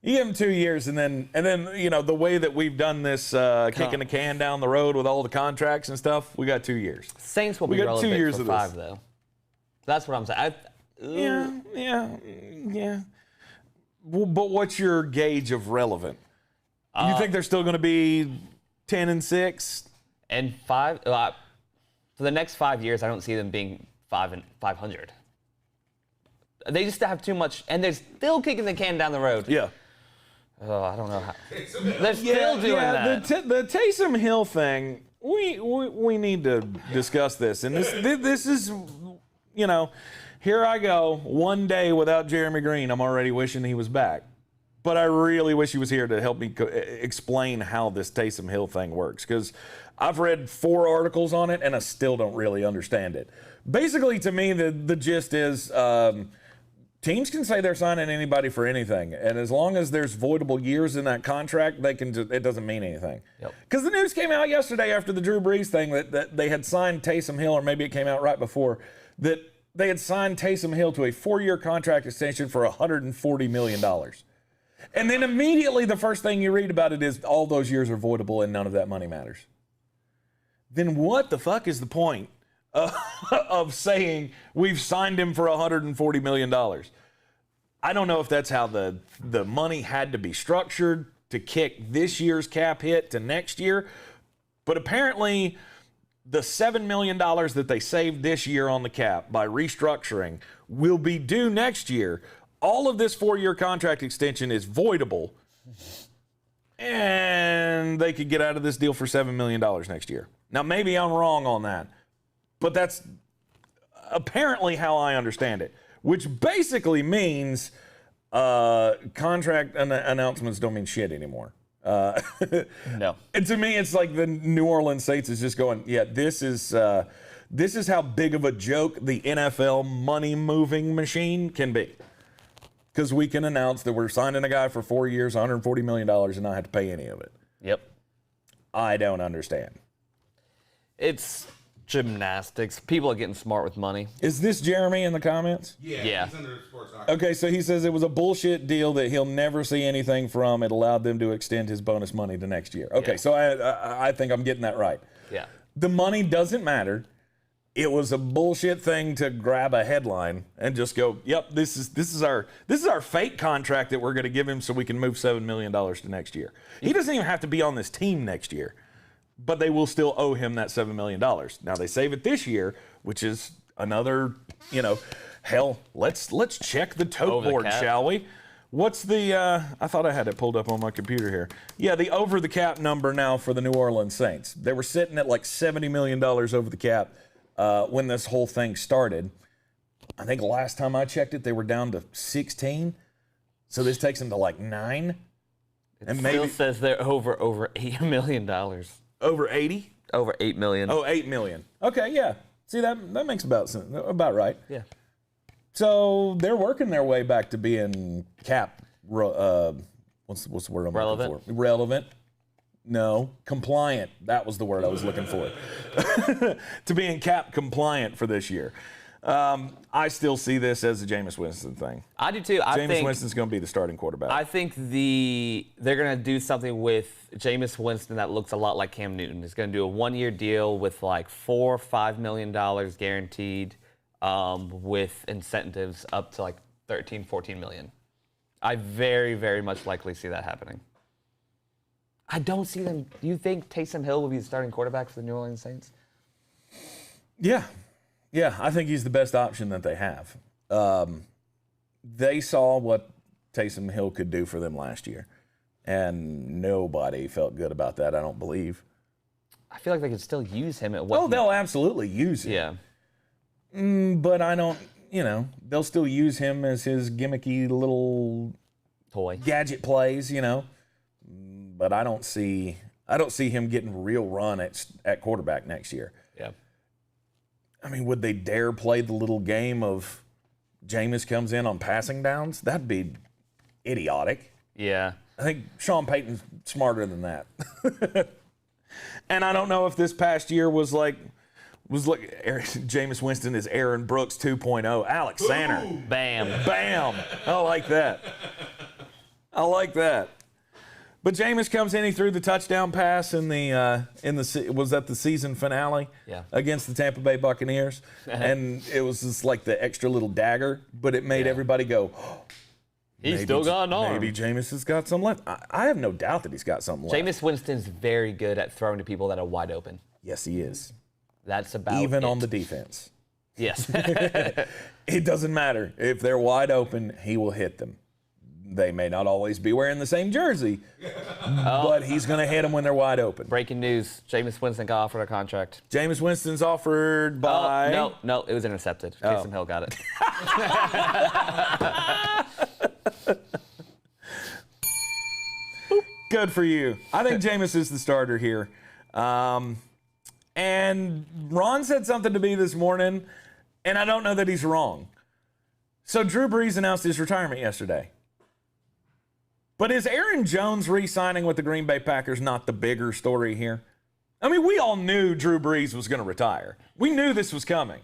You give them 2 years, and then the way that we've done this, kicking the can down the road with all the contracts and stuff, we got 2 years. Saints will be relevant 2 years for of 5 this. though. That's what I'm saying. Yeah. Well, but what's your gauge of relevant? You think they're still going to be 10-6? And 5 for the next 5 years, I don't see them being 500. They just have too much, and they're still kicking the can down the road. Yeah. Oh, I don't know how. They're still doing that. The Taysom Hill thing. We need to discuss this, and this is, here I go one day without Jeremy Greene. I'm already wishing he was back. But I really wish he was here to help me explain how this Taysom Hill thing works, because I've read 4 articles on it, and I still don't really understand it. Basically, to me, the gist is teams can say they're signing anybody for anything, and as long as there's voidable years in that contract, they can. It doesn't mean anything. Because the news came out yesterday after the Drew Brees thing that they had signed Taysom Hill, or maybe it came out right before, that they had signed Taysom Hill to a 4-year contract extension for $140 million. And then immediately the first thing you read about it is all those years are voidable and none of that money matters. Then what the fuck is the point of saying we've signed him for $140 million. I don't know if that's how the money had to be structured to kick this year's cap hit to next year, but apparently the $7 million that they saved this year on the cap by restructuring will be due next year. All of this 4-year contract extension is voidable, and they could get out of this deal for $7 million next year. Now, maybe I'm wrong on that, but that's apparently how I understand it, which basically means contract announcements don't mean shit anymore. No. And to me, it's like the New Orleans Saints is just going, yeah, this is how big of a joke the NFL money-moving machine can be. Because we can announce that we're signing a guy for 4 years, $140 million, and not have to pay any of it. Yep. I don't understand. It's gymnastics. People are getting smart with money. Is this Jeremy in the comments? Yeah. He's under the sports document. Okay, so he says it was a bullshit deal that he'll never see anything from. It allowed them to extend his bonus money to next year. Okay, Yeah. so I think I'm getting that right. Yeah. The money doesn't matter. It was a bullshit thing to grab a headline and just go, "Yep, this is our fake contract that we're going to give him so we can move $7 million to next year." He doesn't even have to be on this team next year, but they will still owe him that $7 million. Now they save it this year, which is another, hell. Let's check the tote Over the board, cap. shall we? What's the? I thought I had it pulled up on my computer here. Yeah, the over the cap number now for the New Orleans Saints. They were sitting at like $70 million over the cap. When this whole thing started. I think last time I checked it, they were down to 16. So this takes them to like 9. It still says they're over $8 million. Over 80? Over $8 million. Oh, 8 million. Okay, yeah. See, that makes about right. Yeah. So they're working their way back to being cap. What's the word I'm Relevant? looking for? Relevant. No, compliant. That was the word I was looking for. To being cap compliant for this year. I still see this as a Jameis Winston thing. I do too. Jameis Winston's going to be the starting quarterback. I think they're going to do something with Jameis Winston that looks a lot like Cam Newton. He's going to do a 1-year deal with like $4 or $5 million guaranteed, with incentives up to like 13, 14 million. I very, very much likely see that happening. I don't see them. Do you think Taysom Hill will be the starting quarterback for the New Orleans Saints? Yeah, I think he's the best option that they have. They saw what Taysom Hill could do for them last year, and nobody felt good about that, I don't believe. I feel like they could still use him at what? They'll absolutely use him. Yeah. But I don't, they'll still use him as his gimmicky little Toy. gadget plays, But I don't see him getting real run at quarterback next year. Yeah. I mean, would they dare play the little game of Jameis comes in on passing downs? That'd be idiotic. Yeah. I think Sean Payton's smarter than that. And I don't know if this past year was like Jameis Winston is Aaron Brooks 2.0. Alex Sanner. Bam. Bam. I like that. But Jameis comes in. He threw the touchdown pass in was that the season finale? Yeah. Against the Tampa Bay Buccaneers, and it was just like the extra little dagger, but it made everybody go. Oh, He's still got an arm. Maybe Jameis has got some left. I have no doubt that he's got something left. Jameis Winston's very good at throwing to people that are wide open. Yes, he is. That's about Even it. on the defense. Yes. It doesn't matter. If they're wide open, he will hit them. They may not always be wearing the same jersey, but he's going to hit them when they're wide open. Breaking news. Jameis Winston got offered a contract. Jameis Winston's offered by... No, it was intercepted. Taysom Hill got it. Good for you. I think Jameis is the starter here. And Ron said something to me this morning, and I don't know that he's wrong. So Drew Brees announced his retirement yesterday. But is Aaron Jones re-signing with the Green Bay Packers not the bigger story here? I mean, we all knew Drew Brees was going to retire. We knew this was coming.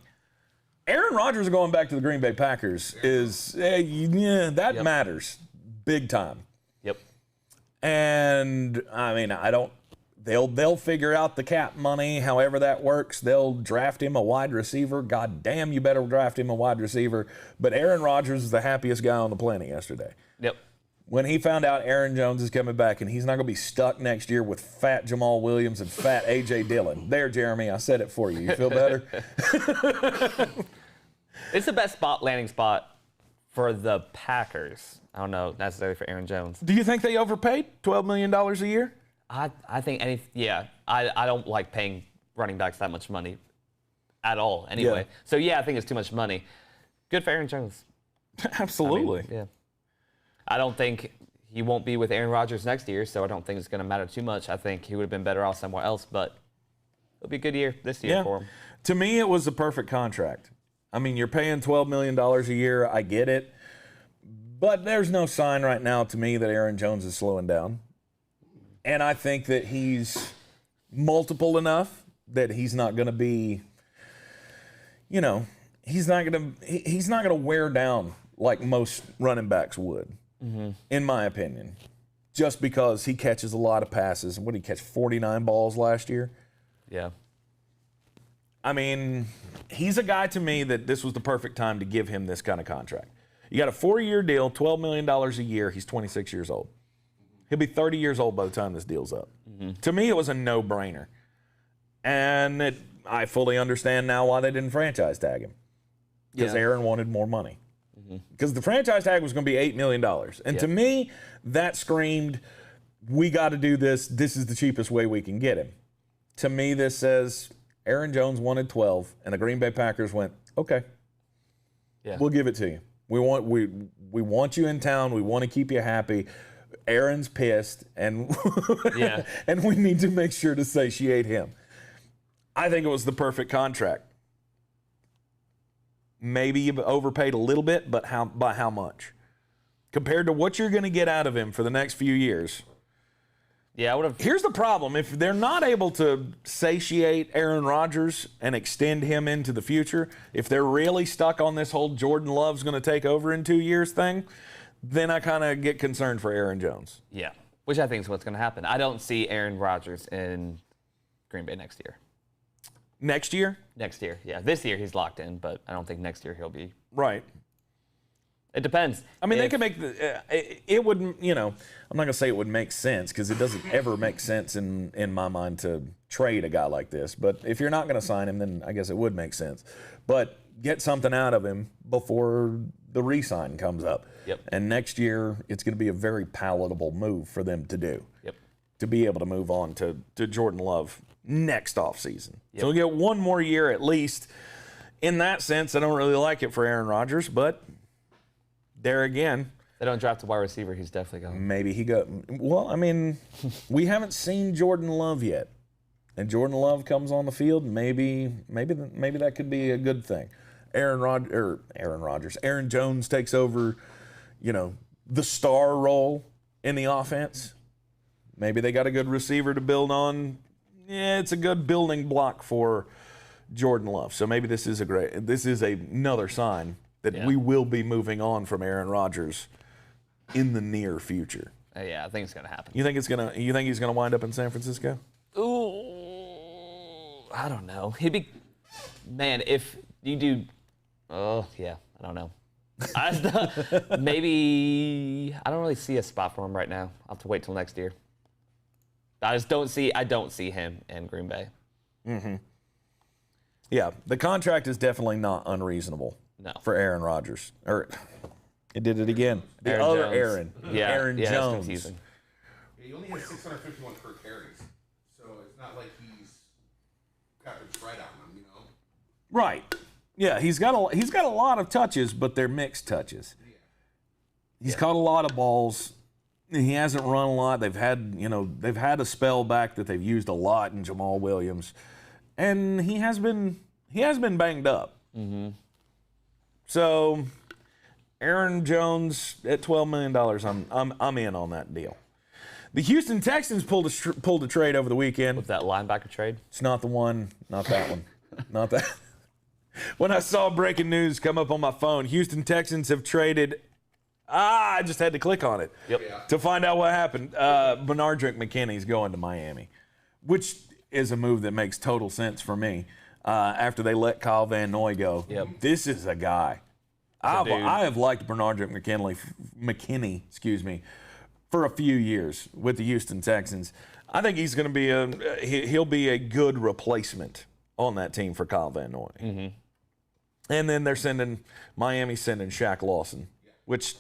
Aaron Rodgers going back to the Green Bay Packers that matters big time. Yep. And, I mean, They'll figure out the cap money, however that works. They'll draft him a wide receiver. God damn, you better draft him a wide receiver. But Aaron Rodgers is the happiest guy on the planet yesterday. Yep. When he found out Aaron Jones is coming back and he's not going to be stuck next year with fat Jamal Williams and fat A.J. Dillon. There, Jeremy, I said it for you. You feel better? It's the best landing spot for the Packers. I don't know necessarily for Aaron Jones. Do you think they overpaid $12 million a year? I think I don't like paying running backs that much money at all anyway. Yeah. So, I think it's too much money. Good for Aaron Jones. Absolutely. I don't think he won't be with Aaron Rodgers next year, so I don't think it's going to matter too much. I think he would have been better off somewhere else, but it'll be a good year this year for him. To me, it was the perfect contract. I mean, you're paying $12 million a year. I get it. But there's no sign right now to me that Aaron Jones is slowing down. And I think that he's multiple enough that he's not going to be, he's not going to wear down like most running backs would, in my opinion, just because he catches a lot of passes. What did he catch, 49 balls last year? Yeah. I mean, he's a guy to me that this was the perfect time to give him this kind of contract. You got a 4-year deal, $12 million a year. He's 26 years old. He'll be 30 years old by the time this deal's up. To me, it was a no-brainer. And I fully understand now why they didn't franchise tag him. Because Aaron wanted more money. Because the franchise tag was going to be $8 million. And to me, that screamed, we got to do this. This is the cheapest way we can get him. To me, this says Aaron Jones wanted 12, and the Green Bay Packers went, okay, we'll give it to you. We want you in town. We want to keep you happy. Aaron's pissed, and and we need to make sure to satiate him. I think it was the perfect contract. Maybe you overpaid a little bit, but by how much? Compared to what you're going to get out of him for the next few years. Yeah, I would have. Here's the problem. If they're not able to satiate Aaron Rodgers and extend him into the future, if they're really stuck on this whole Jordan Love's going to take over in 2 years thing, then I kind of get concerned for Aaron Jones. Yeah, which I think is what's going to happen. I don't see Aaron Rodgers in Green Bay next year. Next year? Next year, yeah. This year he's locked in, but I don't think next year he'll be. Right. It depends. I mean, they can make it would, I'm not going to say it would make sense because it doesn't ever make sense in my mind to trade a guy like this. But if you're not going to sign him, then I guess it would make sense. But get something out of him before the re-sign comes up. Yep. And next year, it's going to be a very palatable move for them to do. Yep. To be able to move on to Jordan Love next offseason. Yep. So we'll get one more year at least. In that sense, I don't really like it for Aaron Rodgers, but there again, they don't draft a wide receiver, he's definitely going. Maybe he go. Well, I mean, we haven't seen Jordan Love yet, and Jordan Love comes on the field. Maybe that could be a good thing. Aaron Jones takes over, the star role in the offense. Maybe they got a good receiver to build on. Yeah, it's a good building block for Jordan Love. So maybe this is another sign that we will be moving on from Aaron Rodgers in the near future. Yeah, I think it's going to happen. You think he's going to wind up in San Francisco? Ooh, I don't know. If you do, I don't know. Maybe I don't really see a spot for him right now. I'll have to wait till next year. I don't see him in Green Bay. Mm-hmm. Yeah, the contract is definitely not unreasonable. No. For Aaron Rodgers. It did it again. Aaron The other Jones. Aaron. Yeah. Aaron That's Jones. confusing. He only has 651 career carries, so it's not like he's got the tread on him, Right. Yeah, he's got a lot of touches, but they're mixed touches. Yeah. He's caught a lot of balls. He hasn't run a lot. They've had a spell back that they've used a lot in Jamal Williams, and he has been banged up. Mm-hmm. So, Aaron Jones at $12 million, I'm in on that deal. The Houston Texans pulled a trade over the weekend. With that linebacker trade? It's not the one, not that one, not that. When I saw breaking news come up on my phone, Houston Texans have traded. I just had to click on it Yep. to find out what happened. Bernardrick McKinney's going to Miami. which is a move that makes total sense for me. After they let Kyle Van Noy go, this is a guy. I have liked Bernardrick McKinney, for a few years with the Houston Texans. I think he's going to be he'll be a good replacement on that team for Kyle Van Noy. Mm-hmm. And then Miami's sending Shaq Lawson, which,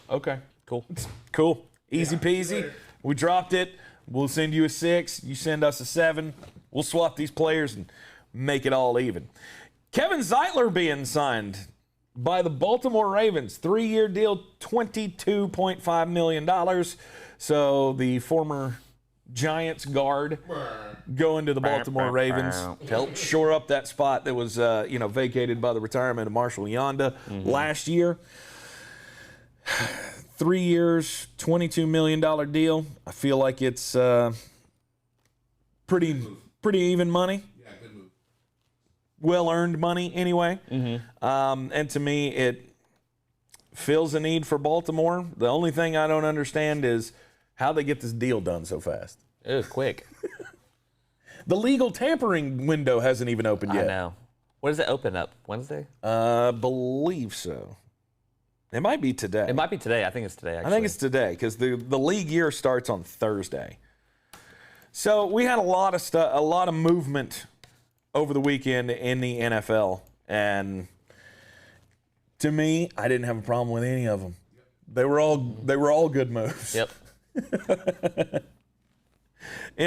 okay, cool, easy peasy. We dropped it. We'll send you a 6. You send us a 7. We'll swap these players and make it all even. Kevin Zeitler being signed by the Baltimore Ravens. 3-year deal, $22.5 million. So the former Giants guard going to the Baltimore Ravens to help shore up that spot that was vacated by the retirement of Marshall Yonda last year. 3 years, $22 million deal. I feel like it's pretty even money. Yeah, good move. Well-earned money anyway. Mm-hmm. And to me, it fills a need for Baltimore. The only thing I don't understand is how they get this deal done so fast. It was quick. The legal tampering window hasn't even opened yet. I know. When does it open up? Wednesday? Believe so. It might be today. It might be today. I think it's today, actually. I think it's today because the league year starts on Thursday. So we had a lot of movement over the weekend in the NFL, and to me, I didn't have a problem with any of them. They were all good moves. Yep.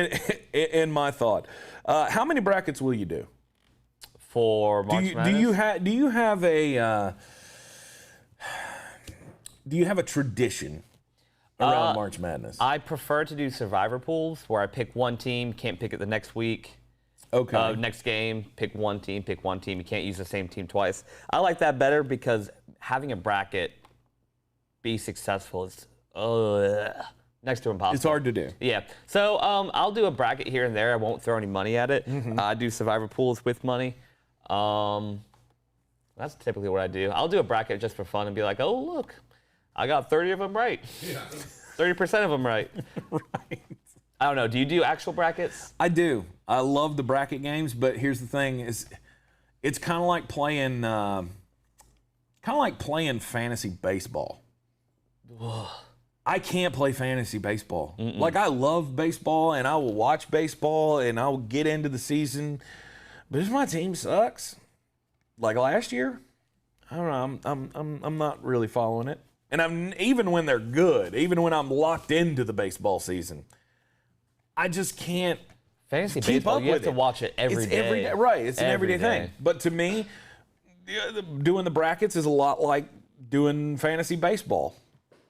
in my thought, how many brackets will you do for March Madness? Do you have a tradition around March Madness? I prefer to do survivor pools where I pick one team, can't pick it the next week. Okay. Next game, pick one team. You can't use the same team twice. I like that better because having a bracket be successful is next to impossible. It's hard to do. Yeah. So I'll do a bracket here and there. I won't throw any money at it. Mm-hmm. I do survivor pools with money. That's typically what I do. I'll do a bracket just for fun and be like, oh, look, I got 30 of them right. Yeah. 30% of them right. Right. I don't know. Do you do actual brackets? I do. I love the bracket games, but here's the thing: it's kind of like playing fantasy baseball. I can't play fantasy baseball. Mm-mm. Like, I love baseball, and I will watch baseball, and I will get into the season. But if my team sucks, like last year, I don't know. I'm not really following it. And even when they're good, even when I'm locked into the baseball season, I just can't Fantasy keep baseball, up you have with to it. watch it every day. Every day. Right, it's an everyday Every day. thing. But to me, doing the brackets is a lot like doing fantasy baseball.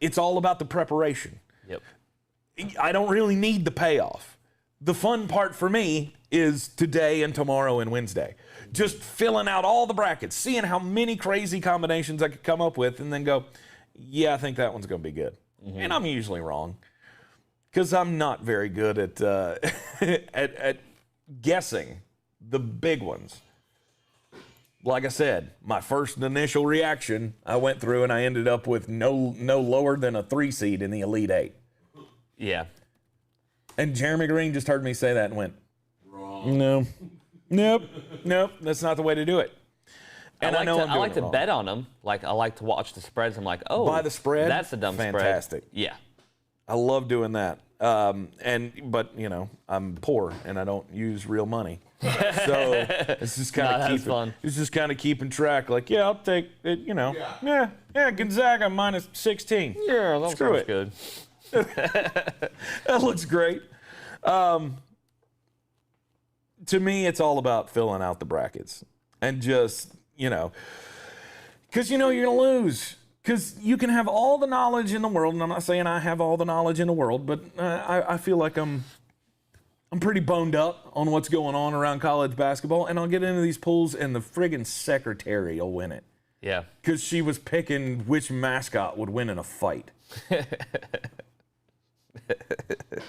It's all about the preparation. Yep. I don't really need the payoff. The fun part for me is today and tomorrow and Wednesday. Just filling out all the brackets, seeing how many crazy combinations I could come up with, and then go, yeah, I think that one's going to be good. Mm-hmm. And I'm usually wrong because I'm not very good at at guessing the big ones. Like I said, my first initial reaction, I went through and I ended up with no lower than a 3 seed in the Elite 8. Yeah. And Jeremy Greene just heard me say that and went, Wrong. no, nope, that's not the way to do it. And I like to bet on them. Like, I like to watch the spreads. I'm like, oh, by the spread, that's a dumb fantastic. spread. Yeah. I love doing that. But I'm poor and I don't use real money. So it's just kind of keeping track. Like, yeah, I'll take it, Yeah, Gonzaga minus 16. Yeah, that Screw sounds it. good. That looks great. To me, it's all about filling out the brackets and just, because you're going to lose. Because you can have all the knowledge in the world, and I'm not saying I have all the knowledge in the world, but I feel like I'm pretty boned up on what's going on around college basketball, and I'll get into these pools, and the friggin' secretary will win it. Yeah. Because she was picking which mascot would win in a fight.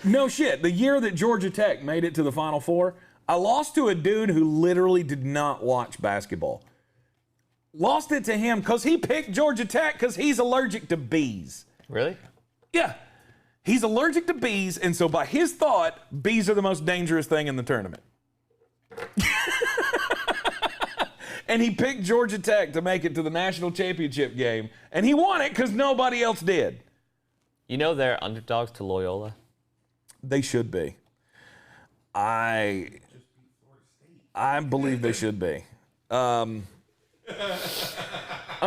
No shit. The year that Georgia Tech made it to the Final Four, I lost to a dude who literally did not watch basketball. Lost it to him because he picked Georgia Tech because he's allergic to bees. Really? Yeah. He's allergic to bees, and so by his thought, bees are the most dangerous thing in the tournament. And he picked Georgia Tech to make it to the national championship game, and he won it because nobody else did. You know they're underdogs to Loyola? They should be. I believe they should be. I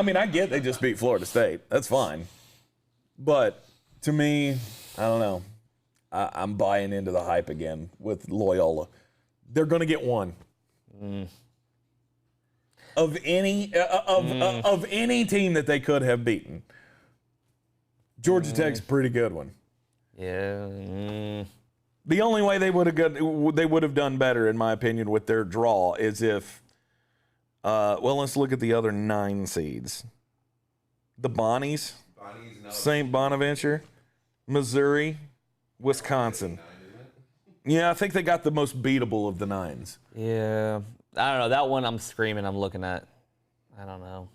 mean, I get they just beat Florida State. That's fine. But to me, I don't know. I'm buying into the hype again with Loyola. They're going to get one. Of any team that they could have beaten, Georgia Tech's a pretty good one. Yeah. The only way they would have done better, in my opinion, with their draw is if, let's look at the other 9 seeds. The Bonnies, St. Bonaventure, Missouri, Wisconsin. Yeah, I think they got the most beatable of the 9s. Yeah. I don't know. That one I'm screaming, I'm looking at. I don't know.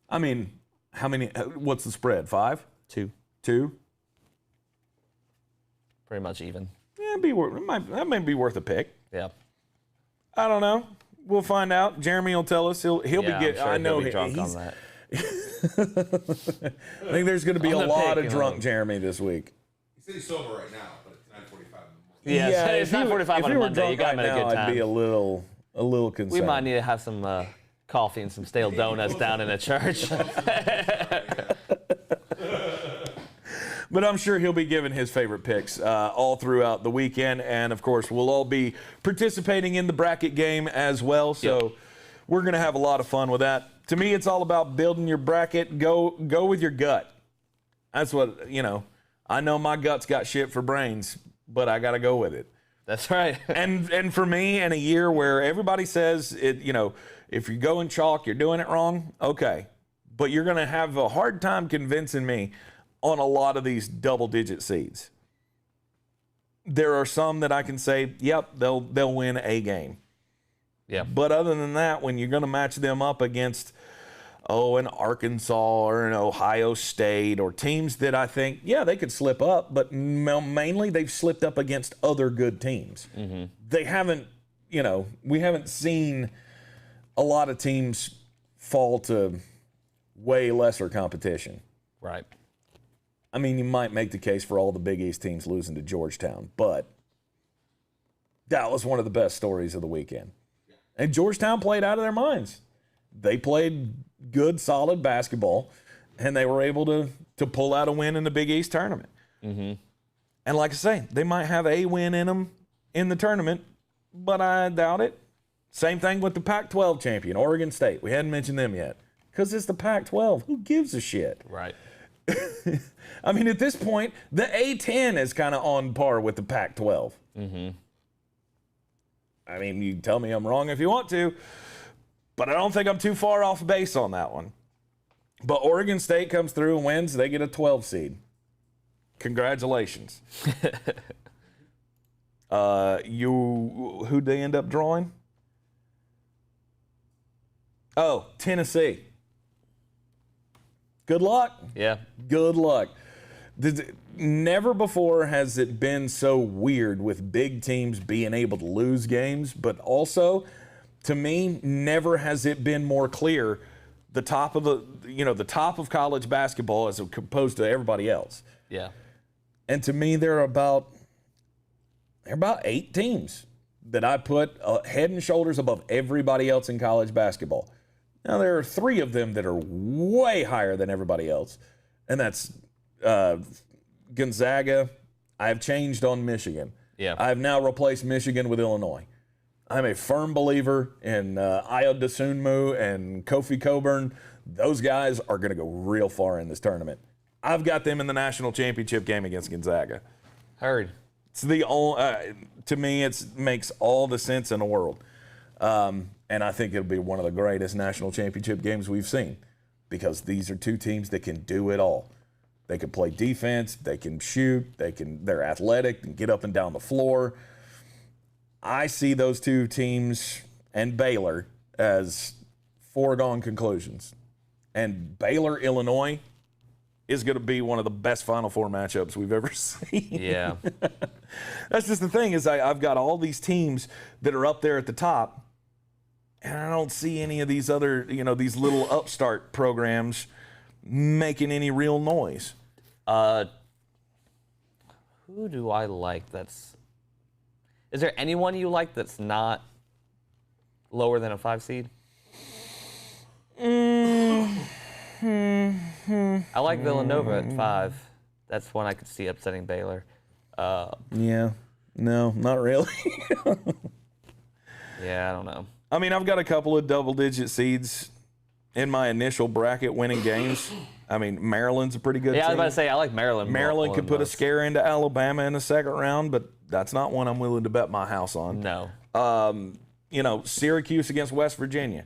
I mean, how many? What's the spread? 5? 2. 2? Pretty much even. Yeah, that might be worth a pick. Yeah. I don't know. We'll find out. Jeremy will tell us. He'll be getting. Sure I know he'll be drunk he's. on that. I think there's going to be a lot of drunk him. Jeremy this week. He said he's sober right now, but it's 9:45 in the morning. Yeah, it's 9:45 on a Monday. You got him at a good time. I'd be a little concerned. We might need to have some coffee and some stale donuts down in a church. But I'm sure he'll be giving his favorite picks all throughout the weekend. And, of course, we'll all be participating in the bracket game as well. So we're going to have a lot of fun with that. To me, it's all about building your bracket. Go with your gut. That's what, I know my gut's got shit for brains, but I got to go with it. That's right. and for me, in a year where everybody says, if you go in chalk, you're doing it wrong, okay. But you're going to have a hard time convincing me on a lot of these double-digit seeds. There are some that I can say, yep, they'll win a game. Yeah. But other than that, when you're going to match them up against, an Arkansas or an Ohio State or teams that I think, they could slip up, but mainly they've slipped up against other good teams. Mm-hmm. They haven't, we haven't seen a lot of teams fall to way lesser competition. Right. I mean, you might make the case for all the Big East teams losing to Georgetown, but that was one of the best stories of the weekend. And Georgetown played out of their minds. They played good, solid basketball, and they were able to pull out a win in the Big East tournament. Mm-hmm. And like I say, they might have a win in them in the tournament, but I doubt it. Same thing with the Pac-12 champion, Oregon State. We hadn't mentioned them yet because it's the Pac-12. Who gives a shit? Right. I mean, at this point, the A-10 is kind of on par with the Pac-12. Mm-hmm. I mean, you can tell me I'm wrong if you want to, but I don't think I'm too far off base on that one. But Oregon State comes through and wins. They get a 12 seed. Congratulations. Who'd they end up drawing? Oh, Tennessee. Good luck. Yeah. Good luck. Never before has it been so weird with big teams being able to lose games, but also, to me, never has it been more clear the top of college basketball as opposed to everybody else. Yeah. And to me, there are about 8 teams that I put head and shoulders above everybody else in college basketball. Now, there are 3 of them that are way higher than everybody else, and that's Gonzaga. I've changed on Michigan. Yeah. I've now replaced Michigan with Illinois. I'm a firm believer in Ayo Dosunmu and Kofi Cockburn. Those guys are going to go real far in this tournament. I've got them in the national championship game against Gonzaga. Heard. It's the only, to me, it makes all the sense in the world. And I think it'll be one of the greatest national championship games we've seen because these are 2 teams that can do it all. They can play defense, they can shoot, they're athletic and get up and down the floor. I see those 2 teams and Baylor as foregone conclusions. And Baylor, Illinois is going to be one of the best Final Four matchups we've ever seen. Yeah. That's just the thing is I've got all these teams that are up there at the top, and I don't see any of these other, these little upstart programs making any real noise. Who do I like is there anyone you like that's not lower than a 5 seed? I like Villanova at 5. That's one I could see upsetting Baylor. Yeah. No, not really. Yeah, I don't know. I mean, I've got a couple of double-digit seeds in my initial bracket winning games. I mean, Maryland's a pretty good team. Yeah, I was about to say, I like Maryland. Maryland could put a scare into Alabama in the second round, but that's not one I'm willing to bet my house on. No. Syracuse against West Virginia.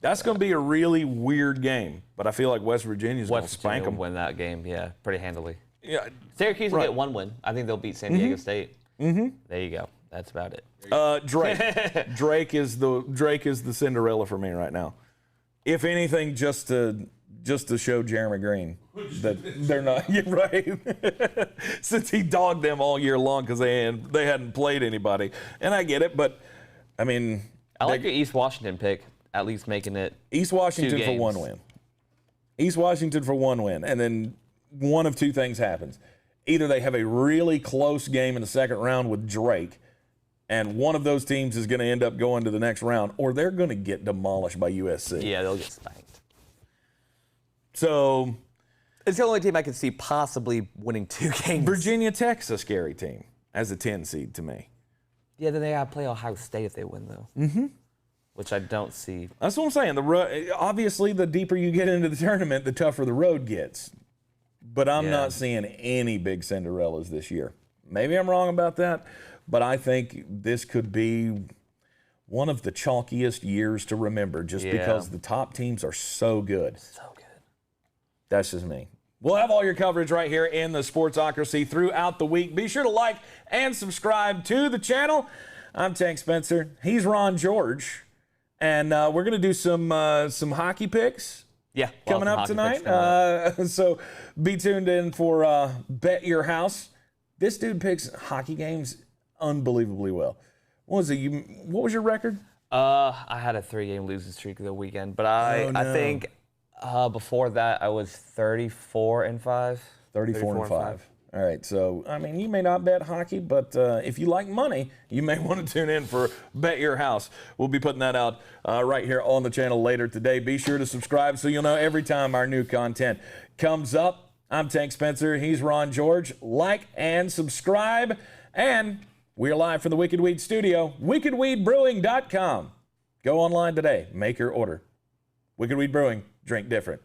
That's going to be a really weird game, but I feel like West Virginia's going to spank them. Win that game, yeah, pretty handily. Yeah, Syracuse will get one win. I think they'll beat San Diego State. Mm-hmm. There you go. That's about it. Drake. Drake is the Cinderella for me right now. If anything, just to show Jeremy Greene that they're not right. Since he dogged them all year long because they hadn't played anybody, and I get it, but I mean, I like your East Washington pick. At least making it East Washington for one win. East Washington for one win, and then one of two things happens: either they have a really close game in the second round with Drake, and one of those teams is going to end up going to the next round, or they're going to get demolished by USC. Yeah, they'll get spanked. So it's the only team I could see possibly winning 2 games. Virginia Tech's a scary team as a 10 seed to me. Yeah, then they got to play Ohio State if they win, though. Mm-hmm. Which I don't see. That's what I'm saying. Obviously, the deeper you get into the tournament, the tougher the road gets. But I'm not seeing any big Cinderellas this year. Maybe I'm wrong about that, but I think this could be one of the chalkiest years to remember just because the top teams are so good. So good. That's just me. We'll have all your coverage right here in the Sportsocracy throughout the week. Be sure to like and subscribe to the channel. I'm Tank Spencer. He's Ron George. And we're going to do some hockey picks coming up tonight. So be tuned in for Bet Your House. This dude picks hockey games unbelievably well. What was your record? I had a 3-game losing streak of the weekend, but I think before that I was 34-5. 34-5. All right, so, I mean, you may not bet hockey, but if you like money, you may want to tune in for Bet Your House. We'll be putting that out right here on the channel later today. Be sure to subscribe so you'll know every time our new content comes up. I'm Tank Spencer. He's Ron George. Like and subscribe. And we're live from the Wicked Weed studio, wickedweedbrewing.com. Go online today. Make your order. Wicked Weed Brewing. Drink different.